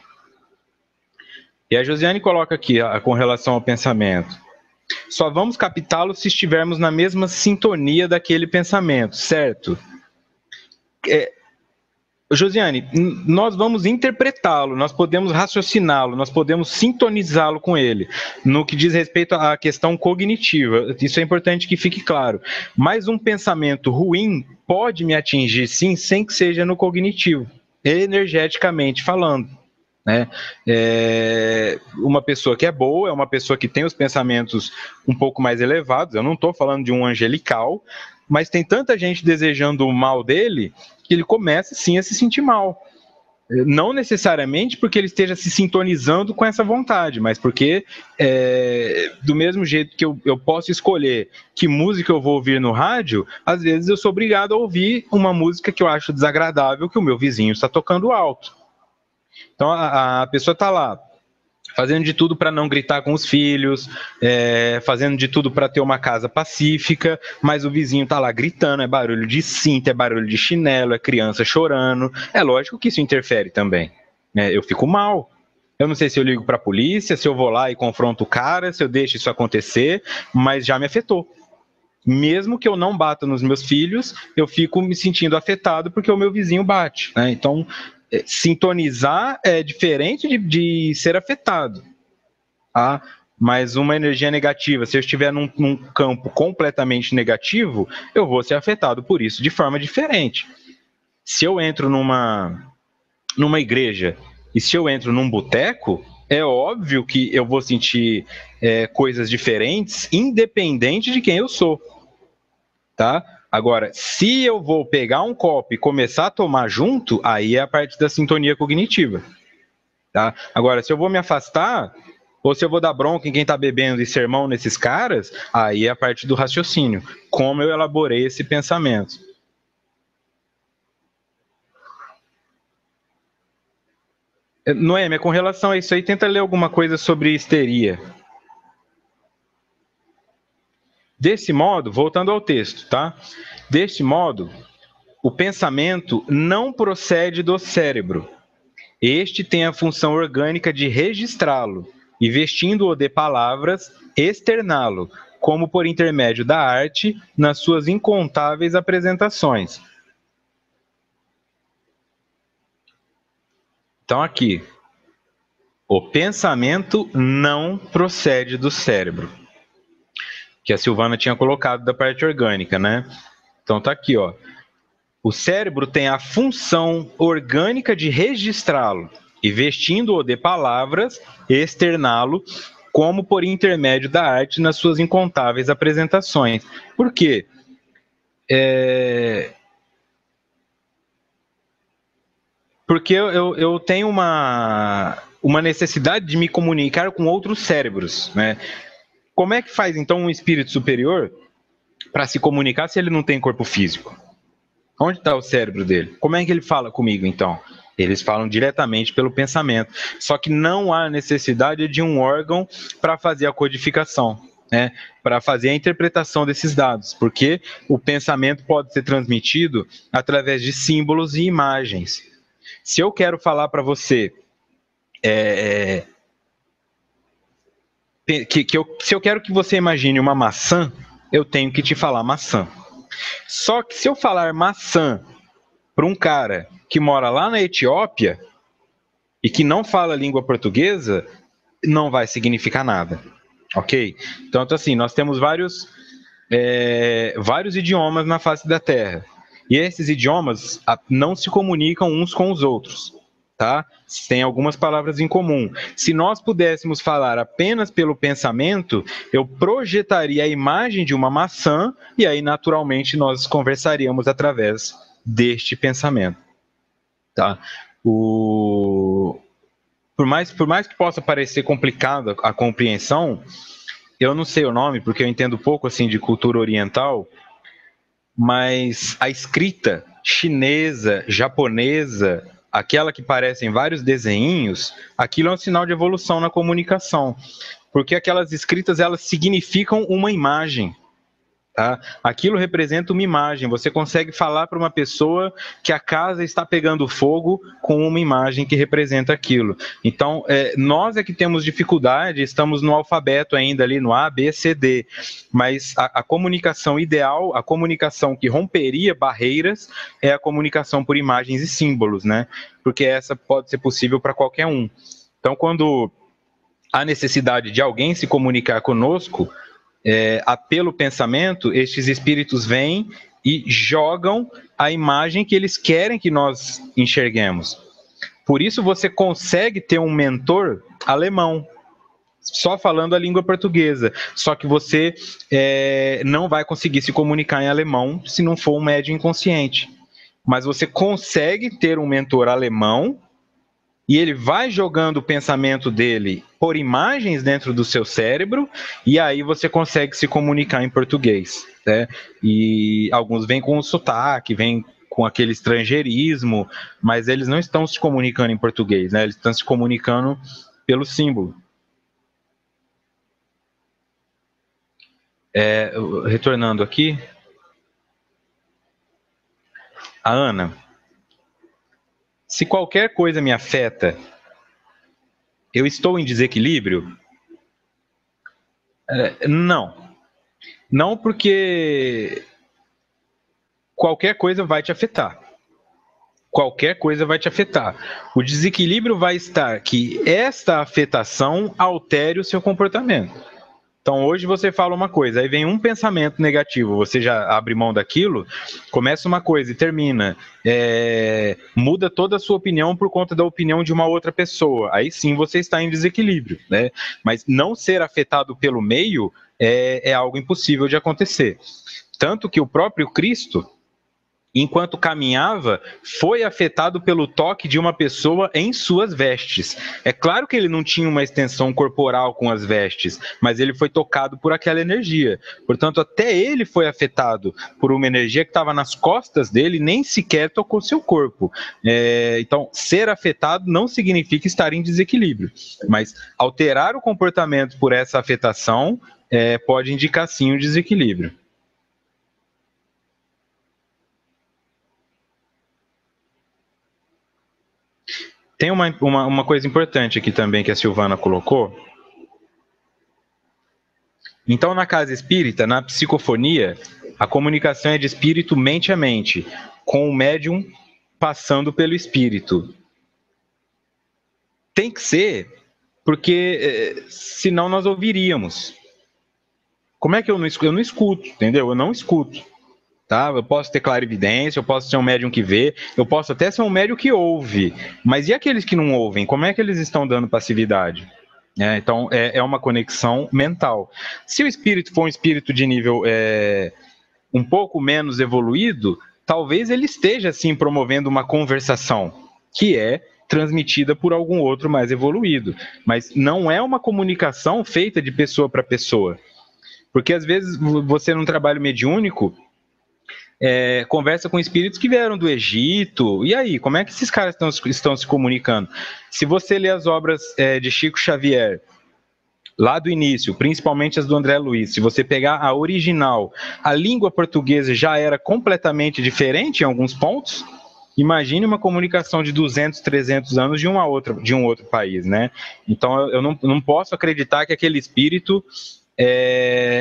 E a Josiane coloca aqui, com relação ao pensamento. Só vamos captá-lo se estivermos na mesma sintonia daquele pensamento, certo? Josiane, nós vamos interpretá-lo, nós podemos raciociná-lo, nós podemos sintonizá-lo com ele, no que diz respeito à questão cognitiva. Isso é importante que fique claro. Mas um pensamento ruim pode me atingir, sim, sem que seja no cognitivo, energeticamente falando. Né? Uma pessoa que é boa é uma pessoa que tem os pensamentos um pouco mais elevados. Eu não estou falando de um angelical, mas tem tanta gente desejando o mal dele que ele começa sim a se sentir mal. Não necessariamente porque ele esteja se sintonizando com essa vontade, mas porque do mesmo jeito que eu posso escolher que música eu vou ouvir no rádio, às vezes eu sou obrigado a ouvir uma música que eu acho desagradável que o meu vizinho está tocando alto. Então a pessoa está lá fazendo de tudo para não gritar com os filhos, fazendo de tudo para ter uma casa pacífica, mas o vizinho está lá gritando, é barulho de cinta, é barulho de chinelo, é criança chorando. É lógico que isso interfere também. Eu fico mal. Eu não sei se eu ligo para a polícia, se eu vou lá e confronto o cara, se eu deixo isso acontecer, mas já me afetou. Mesmo que eu não bata nos meus filhos, eu fico me sentindo afetado porque o meu vizinho bate, né? Então, sintonizar é diferente de ser afetado, tá? Mas uma energia negativa, se eu estiver num campo completamente negativo, eu vou ser afetado por isso de forma diferente. Se eu entro numa igreja e se eu entro num boteco, é óbvio que eu vou sentir coisas diferentes, independente de quem eu sou, tá? Agora, se eu vou pegar um copo e começar a tomar junto, aí é a parte da sintonia cognitiva, tá? Agora, se eu vou me afastar, ou se eu vou dar bronca em quem tá bebendo e sermão nesses caras, aí é a parte do raciocínio. Como eu elaborei esse pensamento. Noêmia, com relação a isso aí, tenta ler alguma coisa sobre histeria. Desse modo, voltando ao texto, tá? Deste modo, o pensamento não procede do cérebro. Este tem a função orgânica de registrá-lo e, vestindo-o de palavras, externá-lo, como por intermédio da arte, nas suas incontáveis apresentações. Então, aqui, o pensamento não procede do cérebro, que a Silvana tinha colocado da parte orgânica, né? Então, tá aqui, ó. O cérebro tem a função orgânica de registrá-lo e, vestindo-o de palavras, externá-lo, como por intermédio da arte nas suas incontáveis apresentações. Por quê? Porque eu tenho uma necessidade de me comunicar com outros cérebros, né? Como é que faz, então, um espírito superior para se comunicar se ele não tem corpo físico? Onde está o cérebro dele? Como é que ele fala comigo, então? Eles falam diretamente pelo pensamento. Só que não há necessidade de um órgão para fazer a codificação, né? Para fazer a interpretação desses dados, porque o pensamento pode ser transmitido através de símbolos e imagens. Se eu quero falar para você se eu quero que você imagine uma maçã, eu tenho que te falar maçã. Só que se eu falar maçã para um cara que mora lá na Etiópia e que não fala a língua portuguesa, não vai significar nada, ok? Então, assim, nós temos vários idiomas na face da Terra. E esses idiomas não se comunicam uns com os outros, tá? Tem algumas palavras em comum. Se nós pudéssemos falar apenas pelo pensamento, eu projetaria a imagem de uma maçã e aí, naturalmente, nós conversaríamos através deste pensamento, tá? Por mais que possa parecer complicada a compreensão, eu não sei o nome, porque eu entendo pouco assim de cultura oriental, mas a escrita chinesa, japonesa, aquela que parece em vários desenhinhos, aquilo é um sinal de evolução na comunicação, porque aquelas escritas elas significam uma imagem. Tá? Aquilo representa uma imagem. Você consegue falar para uma pessoa que a casa está pegando fogo com uma imagem que representa aquilo. Então, nós é que temos dificuldade, estamos no alfabeto ainda ali no A, B, C, D. Mas a comunicação ideal, a comunicação que romperia barreiras, é a comunicação por imagens e símbolos, né? Porque essa pode ser possível para qualquer um. Então, quando há necessidade de alguém se comunicar conosco, pelo pensamento, estes espíritos vêm e jogam a imagem que eles querem que nós enxerguemos. Por isso você consegue ter um mentor alemão, só falando a língua portuguesa. Só que você não vai conseguir se comunicar em alemão se não for um médium inconsciente. Mas você consegue ter um mentor alemão e ele vai jogando o pensamento dele por imagens dentro do seu cérebro, e aí você consegue se comunicar em português, né? E alguns vêm com o sotaque, vêm com aquele estrangeirismo, mas eles não estão se comunicando em português, né? Eles estão se comunicando pelo símbolo. Retornando aqui, a Ana, se qualquer coisa me afeta, eu estou em desequilíbrio? Não. Não porque qualquer coisa vai te afetar. Qualquer coisa vai te afetar. O desequilíbrio vai estar que esta afetação altere o seu comportamento. Então, hoje você fala uma coisa, aí vem um pensamento negativo, você já abre mão daquilo, começa uma coisa e termina. Muda toda a sua opinião por conta da opinião de uma outra pessoa. Aí sim você está em desequilíbrio, né? Mas não ser afetado pelo meio é algo impossível de acontecer. Tanto que o próprio Cristo, enquanto caminhava, foi afetado pelo toque de uma pessoa em suas vestes. É claro que ele não tinha uma extensão corporal com as vestes, mas ele foi tocado por aquela energia. Portanto, até ele foi afetado por uma energia que estava nas costas dele, nem sequer tocou seu corpo. Então, ser afetado não significa estar em desequilíbrio, mas alterar o comportamento por essa afetação pode indicar sim um desequilíbrio. Tem uma coisa importante aqui também que a Silvana colocou. Então, na casa espírita, na psicofonia, a comunicação é de espírito mente a mente, com o médium passando pelo espírito. Tem que ser, porque senão nós ouviríamos. Como é que eu não escuto? Eu não escuto, entendeu? Eu não escuto. Tá? Eu posso ter clarividência, eu posso ser um médium que vê, eu posso até ser um médium que ouve. Mas e aqueles que não ouvem? Como é que eles estão dando passividade? Então, é uma conexão mental. Se o espírito for um espírito de nível um pouco menos evoluído, talvez ele esteja, sim, promovendo uma conversação, que é transmitida por algum outro mais evoluído. Mas não é uma comunicação feita de pessoa para pessoa. Porque, às vezes, você, num trabalho mediúnico, conversa com espíritos que vieram do Egito. E aí, como é que esses caras estão se comunicando? Se você ler as obras de Chico Xavier, lá do início, principalmente as do André Luiz, se você pegar a original, a língua portuguesa já era completamente diferente em alguns pontos. Imagine uma comunicação de 200, 300 anos de um outro país, né? Então, eu não posso acreditar que aquele espírito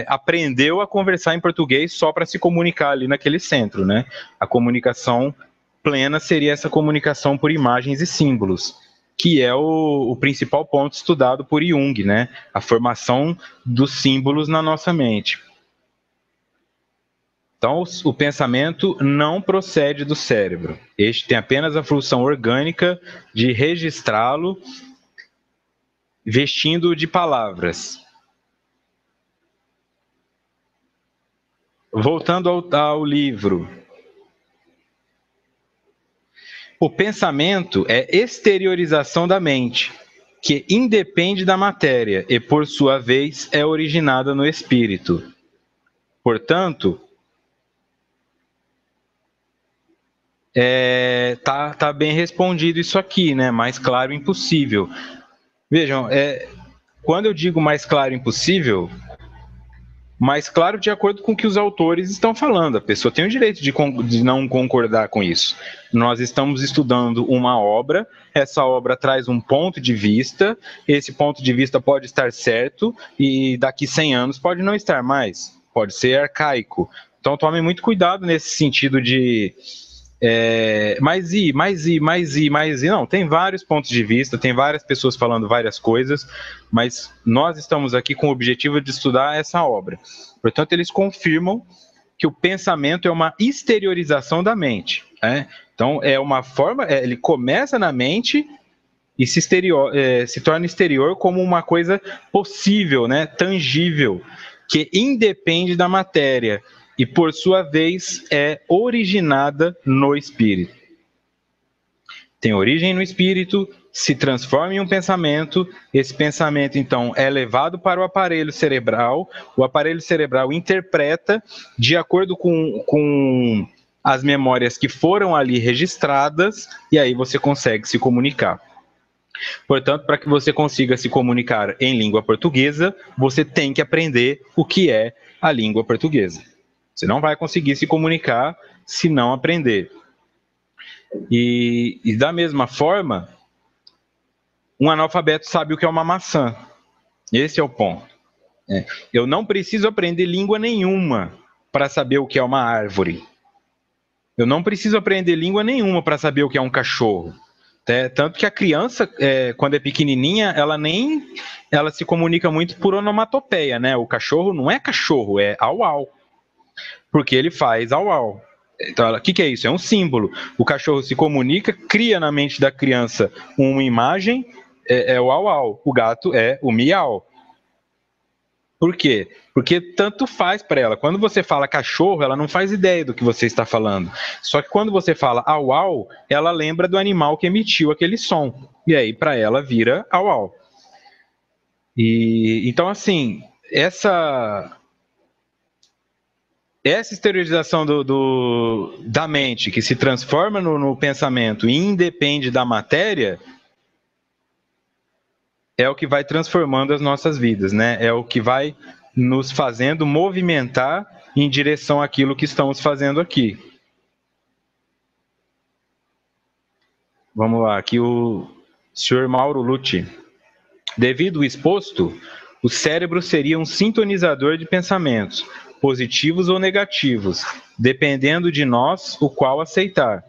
aprendeu a conversar em português só para se comunicar ali naquele centro, né? A comunicação plena seria essa comunicação por imagens e símbolos, que é o principal ponto estudado por Jung, né? A formação dos símbolos na nossa mente. Então, o pensamento não procede do cérebro. Este tem apenas a função orgânica de registrá-lo, vestindo de palavras. Voltando ao livro. O pensamento é exteriorização da mente, que independe da matéria e, por sua vez, é originada no espírito. Portanto, tá bem respondido isso aqui, né? Mais claro impossível. Vejam, quando eu digo mais claro impossível, mais claro de acordo com o que os autores estão falando. A pessoa tem o direito de não concordar com isso. Nós estamos estudando uma obra, essa obra traz um ponto de vista, esse ponto de vista pode estar certo e daqui 100 anos pode não estar mais, pode ser arcaico. Então tome muito cuidado nesse sentido de mais e. Não, tem vários pontos de vista, tem várias pessoas falando várias coisas, mas nós estamos aqui com o objetivo de estudar essa obra. Portanto, eles confirmam que o pensamento é uma exteriorização da mente. Então, é uma forma, ele começa na mente e se torna exterior como uma coisa possível, né, tangível, que independe da matéria e, por sua vez, é originada no espírito. Tem origem no espírito, se transforma em um pensamento, esse pensamento, então, é levado para o aparelho cerebral interpreta de acordo com as memórias que foram ali registradas, e aí você consegue se comunicar. Portanto, para que você consiga se comunicar em língua portuguesa, você tem que aprender o que é a língua portuguesa. Você não vai conseguir se comunicar se não aprender. E da mesma forma, um analfabeto sabe o que é uma maçã. Esse é o ponto. Eu não preciso aprender língua nenhuma para saber o que é uma árvore. Eu não preciso aprender língua nenhuma para saber o que é um cachorro. Tanto que a criança, quando é pequenininha, ela se comunica muito por onomatopeia, né? O cachorro não é cachorro, é au-au. Porque ele faz au-au. Então, o que é isso? É um símbolo. O cachorro se comunica, cria na mente da criança uma imagem, é o au-au. O gato é o miau. Por quê? Porque tanto faz para ela. Quando você fala cachorro, ela não faz ideia do que você está falando. Só que quando você fala au-au, ela lembra do animal que emitiu aquele som. E aí, para ela, vira au-au. Então, assim, essa exteriorização da mente, que se transforma no pensamento e independe da matéria, é o que vai transformando as nossas vidas, né? É o que vai nos fazendo movimentar em direção àquilo que estamos fazendo aqui. Vamos lá, aqui o senhor Mauro Lucci. Devido ao exposto, o cérebro seria um sintonizador de pensamentos, positivos ou negativos, dependendo de nós o qual aceitar.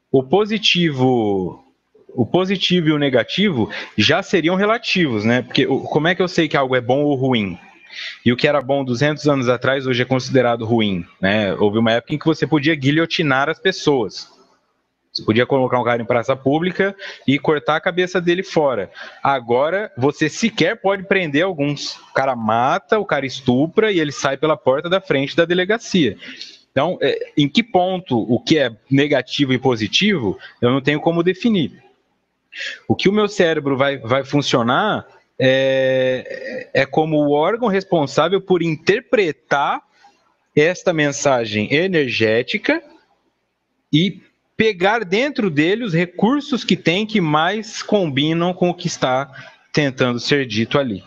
O positivo e o negativo já seriam relativos, né? Porque como é que eu sei que algo é bom ou ruim? E o que era bom 200 anos atrás hoje é considerado ruim, né? Houve uma época em que você podia guilhotinar as pessoas. Você podia colocar um cara em praça pública e cortar a cabeça dele fora. Agora, você sequer pode prender alguns. O cara mata, o cara estupra e ele sai pela porta da frente da delegacia. Então, em que ponto o que é negativo e positivo, eu não tenho como definir. O que o meu cérebro vai funcionar é como o órgão responsável por interpretar esta mensagem energética e pegar dentro dele os recursos que tem que mais combinam com o que está tentando ser dito ali.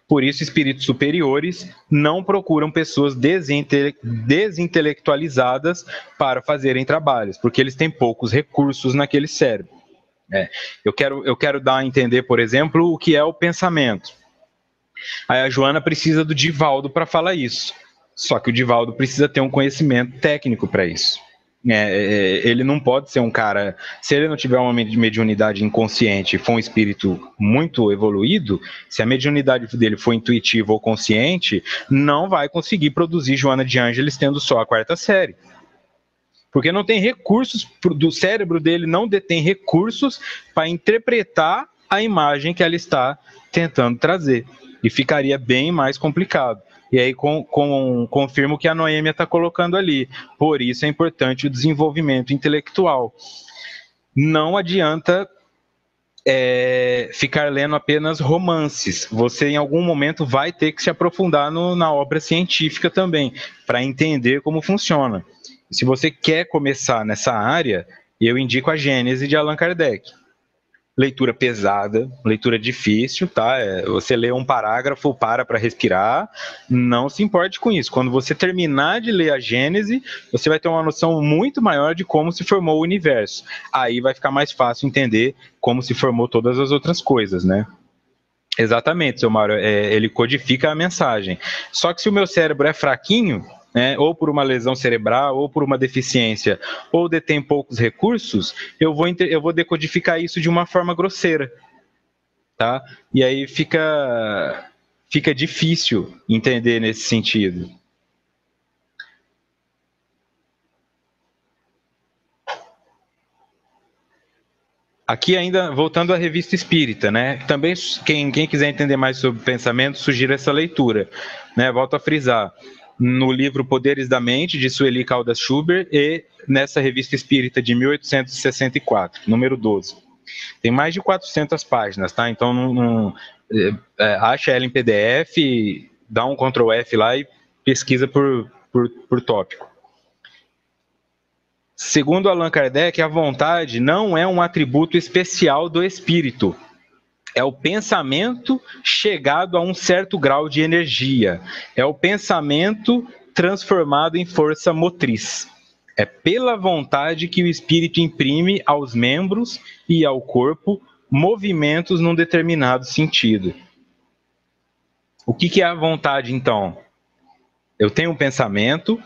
Por isso, espíritos superiores não procuram pessoas desintelectualizadas para fazerem trabalhos, porque eles têm poucos recursos naquele cérebro. Eu quero dar a entender, por exemplo, o que é o pensamento. Aí a Joana precisa do Divaldo para falar isso. Só que o Divaldo precisa ter um conhecimento técnico para isso. Ele não pode ser um cara, se ele não tiver uma mediunidade inconsciente e for um espírito muito evoluído, se a mediunidade dele for intuitiva ou consciente, não vai conseguir produzir Joana de Ângeles tendo só a 4ª série. Porque não tem recursos, do cérebro dele não detém recursos para interpretar a imagem que ela está tentando trazer. E ficaria bem mais complicado. E aí confirmo o que a Noêmia está colocando ali. Por isso é importante o desenvolvimento intelectual. Não adianta ficar lendo apenas romances. Você, em algum momento, vai ter que se aprofundar na obra científica também, para entender como funciona. E se você quer começar nessa área, eu indico a Gênese de Allan Kardec. Leitura pesada, leitura difícil, tá? Você lê um parágrafo, para respirar, não se importe com isso. Quando você terminar de ler a Gênese, você vai ter uma noção muito maior de como se formou o universo. Aí vai ficar mais fácil entender como se formou todas as outras coisas, né? Exatamente, seu Mário, ele codifica a mensagem. Só que se o meu cérebro é fraquinho, ou por uma lesão cerebral, ou por uma deficiência, ou detém poucos recursos, eu vou decodificar isso de uma forma grosseira, tá? E aí fica difícil entender nesse sentido. Aqui ainda, voltando à Revista Espírita, né? Também quem quiser entender mais sobre pensamento, sugiro essa leitura, né? Volto a frisar. No livro Poderes da Mente, de Sueli Caldas Schubert, e nessa Revista Espírita de 1864, número 12. Tem mais de 400 páginas, tá? Então, acha ela em PDF, dá um Ctrl F lá e pesquisa por tópico. Segundo Allan Kardec, a vontade não é um atributo especial do espírito. É o pensamento chegado a um certo grau de energia. É o pensamento transformado em força motriz. É pela vontade que o espírito imprime aos membros e ao corpo movimentos num determinado sentido. O que é a vontade, então? Eu tenho um pensamento,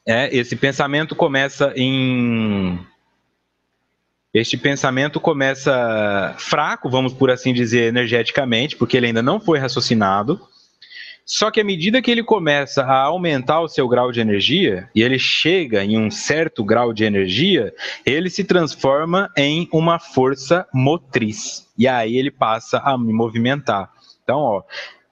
esse pensamento começa em... Este pensamento começa fraco, vamos por assim dizer, energeticamente, porque ele ainda não foi raciocinado. Só que à medida que ele começa a aumentar o seu grau de energia, e ele chega em um certo grau de energia, ele se transforma em uma força motriz. E aí ele passa a me movimentar. Então, ó,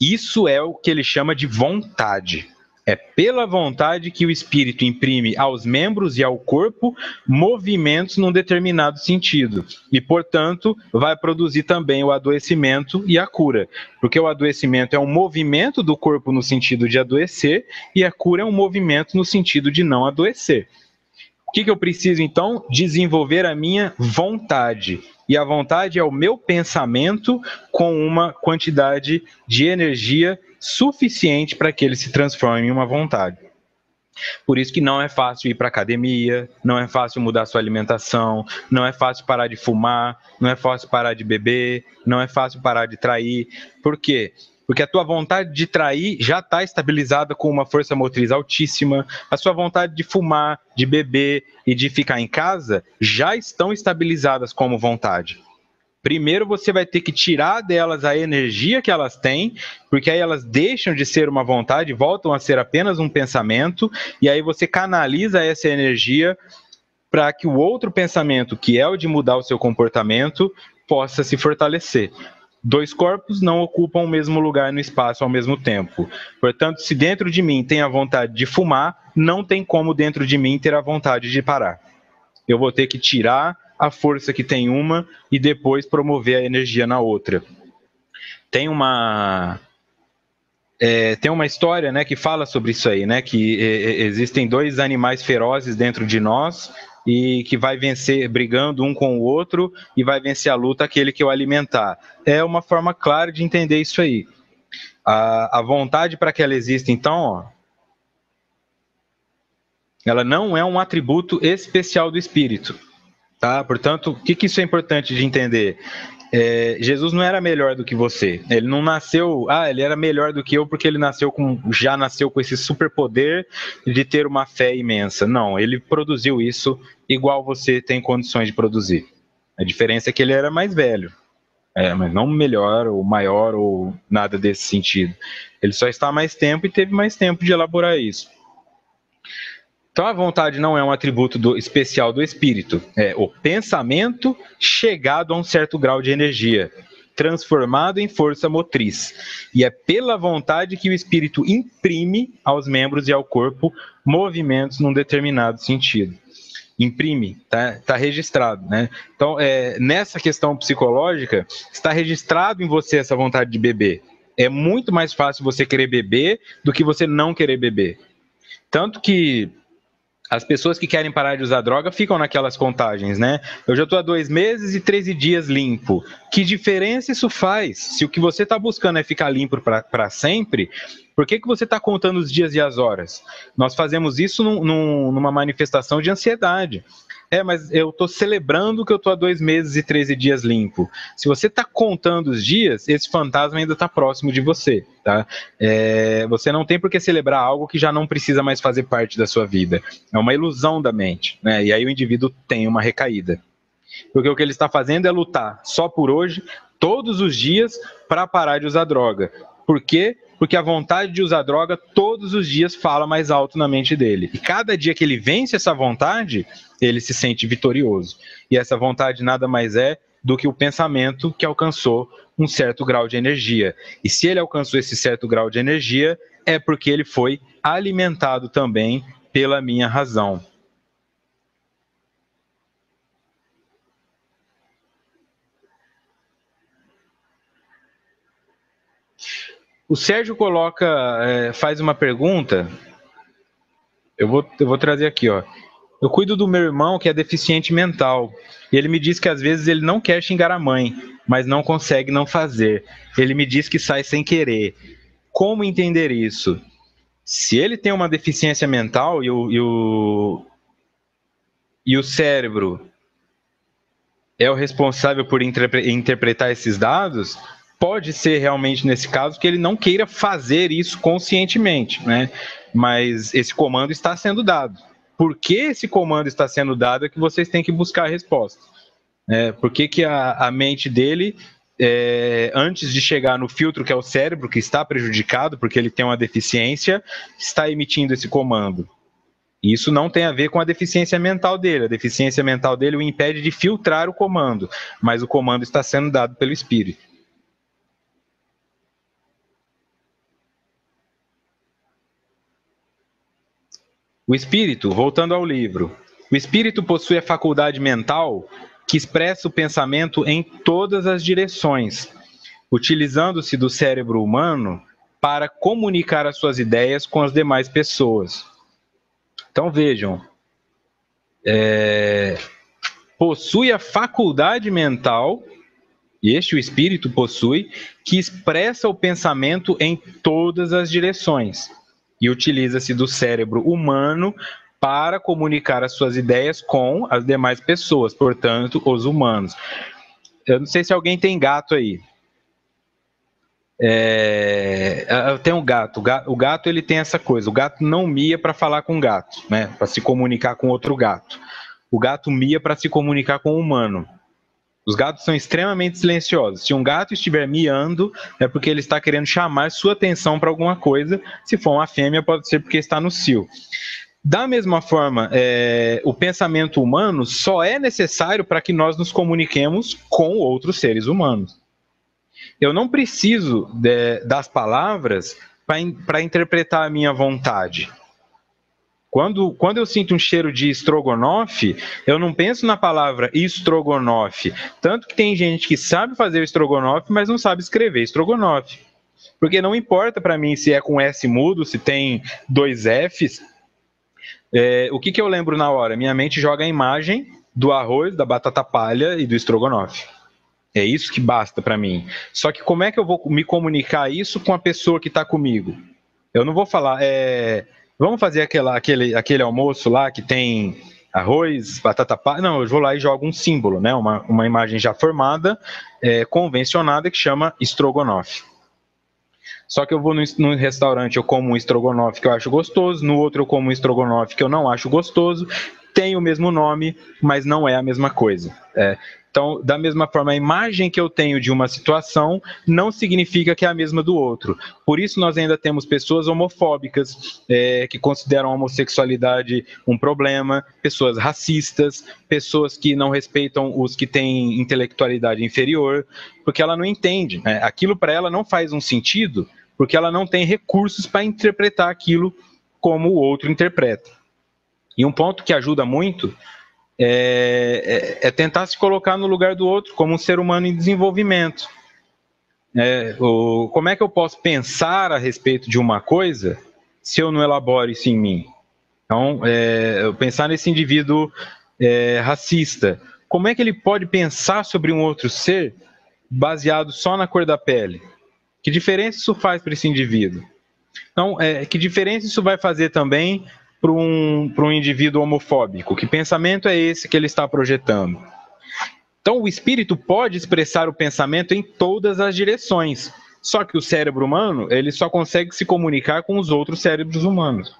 isso é o que ele chama de vontade. É pela vontade que o espírito imprime aos membros e ao corpo movimentos num determinado sentido. E, portanto, vai produzir também o adoecimento e a cura. Porque o adoecimento é um movimento do corpo no sentido de adoecer e a cura é um movimento no sentido de não adoecer. O que eu preciso, então? Desenvolver a minha vontade. E a vontade é o meu pensamento com uma quantidade de energia suficiente para que ele se transforme em uma vontade. Por isso que não é fácil ir para academia, não é fácil mudar sua alimentação, não é fácil parar de fumar, não é fácil parar de beber, não é fácil parar de trair. Por quê? Porque a tua vontade de trair já está estabilizada com uma força motriz altíssima, a sua vontade de fumar, de beber e de ficar em casa já estão estabilizadas como vontade. Primeiro você vai ter que tirar delas a energia que elas têm, porque aí elas deixam de ser uma vontade, voltam a ser apenas um pensamento, e aí você canaliza essa energia para que o outro pensamento, que é o de mudar o seu comportamento, possa se fortalecer. Dois corpos não ocupam o mesmo lugar no espaço ao mesmo tempo. Portanto, se dentro de mim tem a vontade de fumar, não tem como dentro de mim ter a vontade de parar. Eu vou ter que tirar a força que tem uma e depois promover a energia na outra. Tem uma história, né, que fala sobre isso aí, né, que existem dois animais ferozes dentro de nós e que vai vencer brigando um com o outro e vai vencer a luta aquele que o alimentar. É uma forma clara de entender isso aí. A vontade, para que ela exista, então, ó, ela não é um atributo especial do espírito. Tá? Portanto, o que isso é importante de entender? Jesus não era melhor do que você. Ele não nasceu, ele era melhor do que eu porque ele já nasceu com esse superpoder de ter uma fé imensa. Não, ele produziu isso igual você tem condições de produzir. A diferença é que ele era mais velho, mas não melhor ou maior ou nada desse sentido. Ele só está mais tempo e teve mais tempo de elaborar isso. Então a vontade não é um atributo especial do espírito, é o pensamento chegado a um certo grau de energia, transformado em força motriz. E é pela vontade que o espírito imprime aos membros e ao corpo movimentos num determinado sentido. Imprime, tá registrado, né? Então, nessa questão psicológica, está registrado em você essa vontade de beber. É muito mais fácil você querer beber do que você não querer beber. Tanto que as pessoas que querem parar de usar droga ficam naquelas contagens, né? Eu já estou há 2 meses e 13 dias limpo. Que diferença isso faz? Se o que você está buscando é ficar limpo para sempre, por que você está contando os dias e as horas? Nós fazemos isso numa manifestação de ansiedade. Mas eu estou celebrando que eu estou há 2 meses e 13 dias limpo. Se você está contando os dias, esse fantasma ainda está próximo de você. Tá? Você não tem por que celebrar algo que já não precisa mais fazer parte da sua vida. É uma ilusão da mente. Né? E aí o indivíduo tem uma recaída. Porque o que ele está fazendo é lutar só por hoje, todos os dias, para parar de usar droga. Por quê? Porque a vontade de usar droga todos os dias fala mais alto na mente dele. E cada dia que ele vence essa vontade, ele se sente vitorioso. E essa vontade nada mais é do que o pensamento que alcançou um certo grau de energia. E se ele alcançou esse certo grau de energia, é porque ele foi alimentado também pela minha razão. O Sérgio faz uma pergunta. Eu vou trazer aqui, ó. Eu cuido do meu irmão que é deficiente mental. E ele me diz que às vezes ele não quer xingar a mãe, mas não consegue não fazer. Ele me diz que sai sem querer. Como entender isso? Se ele tem uma deficiência mental e o cérebro é o responsável por interpretar esses dados, Pode ser realmente nesse caso que ele não queira fazer isso conscientemente, né? Mas esse comando está sendo dado. Por que esse comando está sendo dado é que vocês têm que buscar a resposta. Por que a mente dele, antes de chegar no filtro, que é o cérebro, que está prejudicado porque ele tem uma deficiência, está emitindo esse comando? Isso não tem a ver com a deficiência mental dele. A deficiência mental dele o impede de filtrar o comando, mas o comando está sendo dado pelo espírito. O espírito, voltando ao livro, o espírito possui a faculdade mental que expressa o pensamento em todas as direções, utilizando-se do cérebro humano para comunicar as suas ideias com as demais pessoas. Então vejam, possui a faculdade mental, e este o espírito possui, que expressa o pensamento em todas as direções. E utiliza-se do cérebro humano para comunicar as suas ideias com as demais pessoas, portanto, os humanos. Eu não sei se alguém tem gato aí. Eu tenho um gato. O gato ele tem essa coisa. O gato não mia para falar com o gato, né? Para se comunicar com outro gato. O gato mia para se comunicar com o humano. Os gatos são extremamente silenciosos. Se um gato estiver miando, é porque ele está querendo chamar sua atenção para alguma coisa. Se for uma fêmea, pode ser porque está no cio. Da mesma forma, o pensamento humano só é necessário para que nós nos comuniquemos com outros seres humanos. Eu não preciso das palavras para interpretar a minha vontade. Quando eu sinto um cheiro de estrogonofe, eu não penso na palavra estrogonofe. Tanto que tem gente que sabe fazer estrogonofe, mas não sabe escrever estrogonofe. Porque não importa para mim se é com S mudo, se tem 2 Fs. O que eu lembro na hora? Minha mente joga a imagem do arroz, da batata palha e do estrogonofe. É isso que basta para mim. Só que como é que eu vou me comunicar isso com a pessoa que está comigo? Eu não vou falar... Vamos fazer aquele almoço lá que tem arroz, batata palha. Não, eu vou lá e jogo um símbolo, né? Uma imagem já formada, convencionada, que chama estrogonofe. Só que eu vou no restaurante, eu como um estrogonofe que eu acho gostoso, no outro eu como um estrogonofe que eu não acho gostoso, tem o mesmo nome, mas não é a mesma coisa. Então, da mesma forma, a imagem que eu tenho de uma situação não significa que é a mesma do outro. Por isso, nós ainda temos pessoas homofóbicas, que consideram a homossexualidade um problema, pessoas racistas, pessoas que não respeitam os que têm intelectualidade inferior, porque ela não entende, né? Aquilo para ela não faz um sentido, porque ela não tem recursos para interpretar aquilo como o outro interpreta. E um ponto que ajuda muito é tentar se colocar no lugar do outro como um ser humano em desenvolvimento. Como é que eu posso pensar a respeito de uma coisa se eu não elaboro isso em mim? Então, eu pensar nesse indivíduo racista, como é que ele pode pensar sobre um outro ser baseado só na cor da pele? Que diferença isso faz para esse indivíduo? Então, que diferença isso vai fazer também para um indivíduo homofóbico? Que pensamento é esse que ele está projetando? Então, o espírito pode expressar o pensamento em todas as direções. Só que o cérebro humano, ele só consegue se comunicar com os outros cérebros humanos.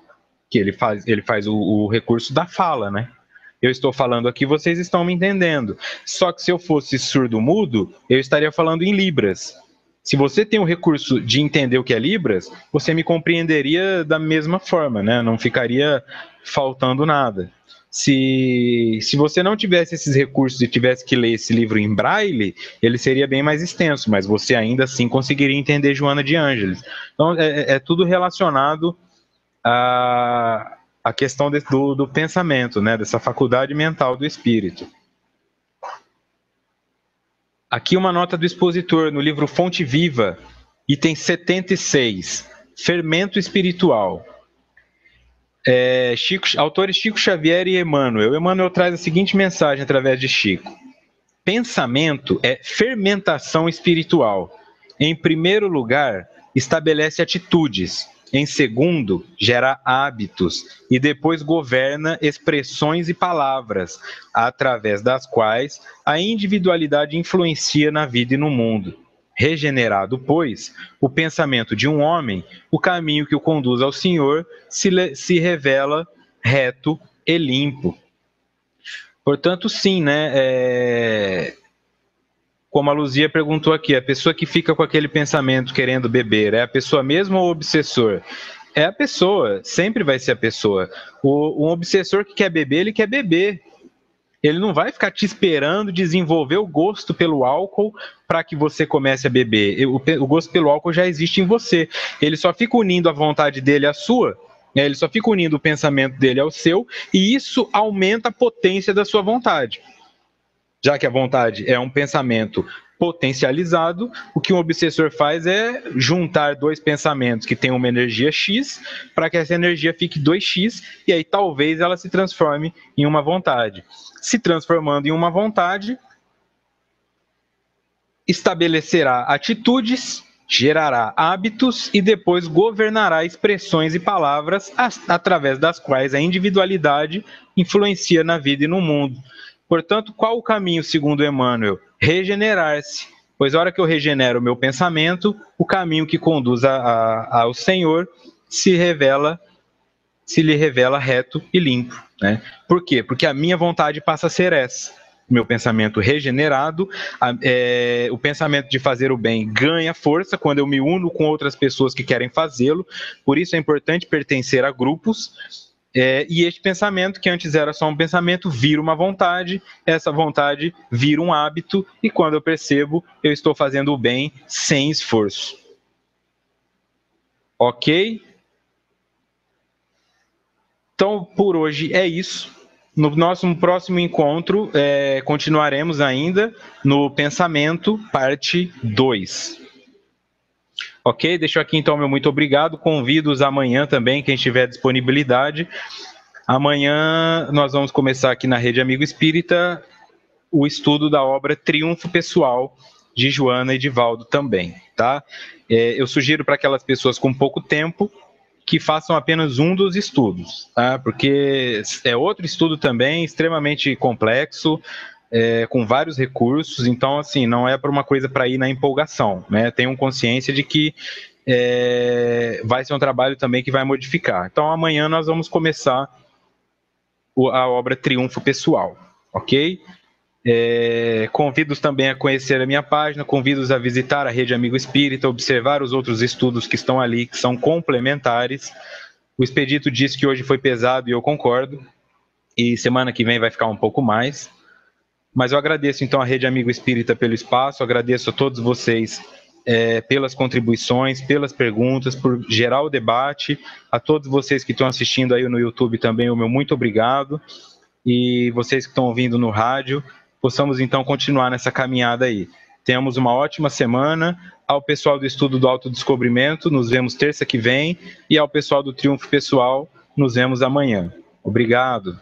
Que ele faz o recurso da fala, né? Eu estou falando aqui, vocês estão me entendendo. Só que se eu fosse surdo-mudo, eu estaria falando em libras. Se você tem o recurso de entender o que é Libras, você me compreenderia da mesma forma, né? Não ficaria faltando nada. Se você não tivesse esses recursos e tivesse que ler esse livro em braille, ele seria bem mais extenso, mas você ainda assim conseguiria entender Joana de Ângeles. Então, é tudo relacionado à questão do pensamento, né? Dessa faculdade mental do espírito. Aqui uma nota do expositor no livro Fonte Viva, item 76, Fermento Espiritual. Autores Chico Xavier e Emmanuel. Emmanuel traz a seguinte mensagem através de Chico. Pensamento é fermentação espiritual. Em primeiro lugar, estabelece atitudes. Em segundo, gera hábitos e depois governa expressões e palavras, através das quais a individualidade influencia na vida e no mundo. Regenerado, pois, o pensamento de um homem, o caminho que o conduz ao Senhor se revela reto e limpo. Portanto, sim, né? Como a Luzia perguntou aqui, a pessoa que fica com aquele pensamento querendo beber, é a pessoa mesmo ou o obsessor? É a pessoa, sempre vai ser a pessoa. Um obsessor que quer beber, ele quer beber. Ele não vai ficar te esperando desenvolver o gosto pelo álcool para que você comece a beber. O gosto pelo álcool já existe em você. Ele só fica unindo a vontade dele à sua, né? Ele só fica unindo o pensamento dele ao seu, e isso aumenta a potência da sua vontade. Já que a vontade é um pensamento potencializado, o que um obsessor faz é juntar dois pensamentos que têm uma energia X para que essa energia fique 2x, e aí talvez ela se transforme em uma vontade. Se transformando em uma vontade, estabelecerá atitudes, gerará hábitos e depois governará expressões e palavras através das quais a individualidade influencia na vida e no mundo. Portanto, qual o caminho, segundo Emmanuel? Regenerar-se. Pois a hora que eu regenero o meu pensamento, o caminho que conduz ao Senhor se lhe revela reto e limpo, né? Por quê? Porque a minha vontade passa a ser essa. Meu pensamento regenerado, o pensamento de fazer o bem ganha força quando eu me uno com outras pessoas que querem fazê-lo. Por isso é importante pertencer a grupos. E este pensamento, que antes era só um pensamento, vira uma vontade, essa vontade vira um hábito, e quando eu percebo, eu estou fazendo o bem sem esforço. Ok? Então, por hoje é isso. No nosso próximo encontro, continuaremos ainda no Pensamento, parte 2. Ok? Deixo aqui então meu muito obrigado. Convido-os amanhã também, quem tiver disponibilidade. Amanhã nós vamos começar aqui na Rede Amigo Espírita o estudo da obra Triunfo Pessoal, de Joana e de Valdo também, tá? Eu sugiro para aquelas pessoas com pouco tempo que façam apenas um dos estudos, tá? Porque é outro estudo também extremamente complexo, com vários recursos, então, assim, não é para uma coisa para ir na empolgação, né? Tenham consciência de que vai ser um trabalho também que vai modificar. Então, amanhã nós vamos começar a obra Triunfo Pessoal, ok? Convido-os também a conhecer a minha página, convido-os a visitar a Rede Amigo Espírita, observar os outros estudos que estão ali, que são complementares. O Expedito disse que hoje foi pesado e eu concordo, e semana que vem vai ficar um pouco mais. Mas eu agradeço então a Rede Amigo Espírita pelo espaço, agradeço a todos vocês pelas contribuições, pelas perguntas, por gerar o debate, a todos vocês que estão assistindo aí no YouTube também, o meu muito obrigado, e vocês que estão ouvindo no rádio, possamos então continuar nessa caminhada aí. Tenhamos uma ótima semana. Ao pessoal do Estudo do Autodescobrimento, nos vemos terça que vem, e ao pessoal do Triunfo Pessoal, nos vemos amanhã. Obrigado.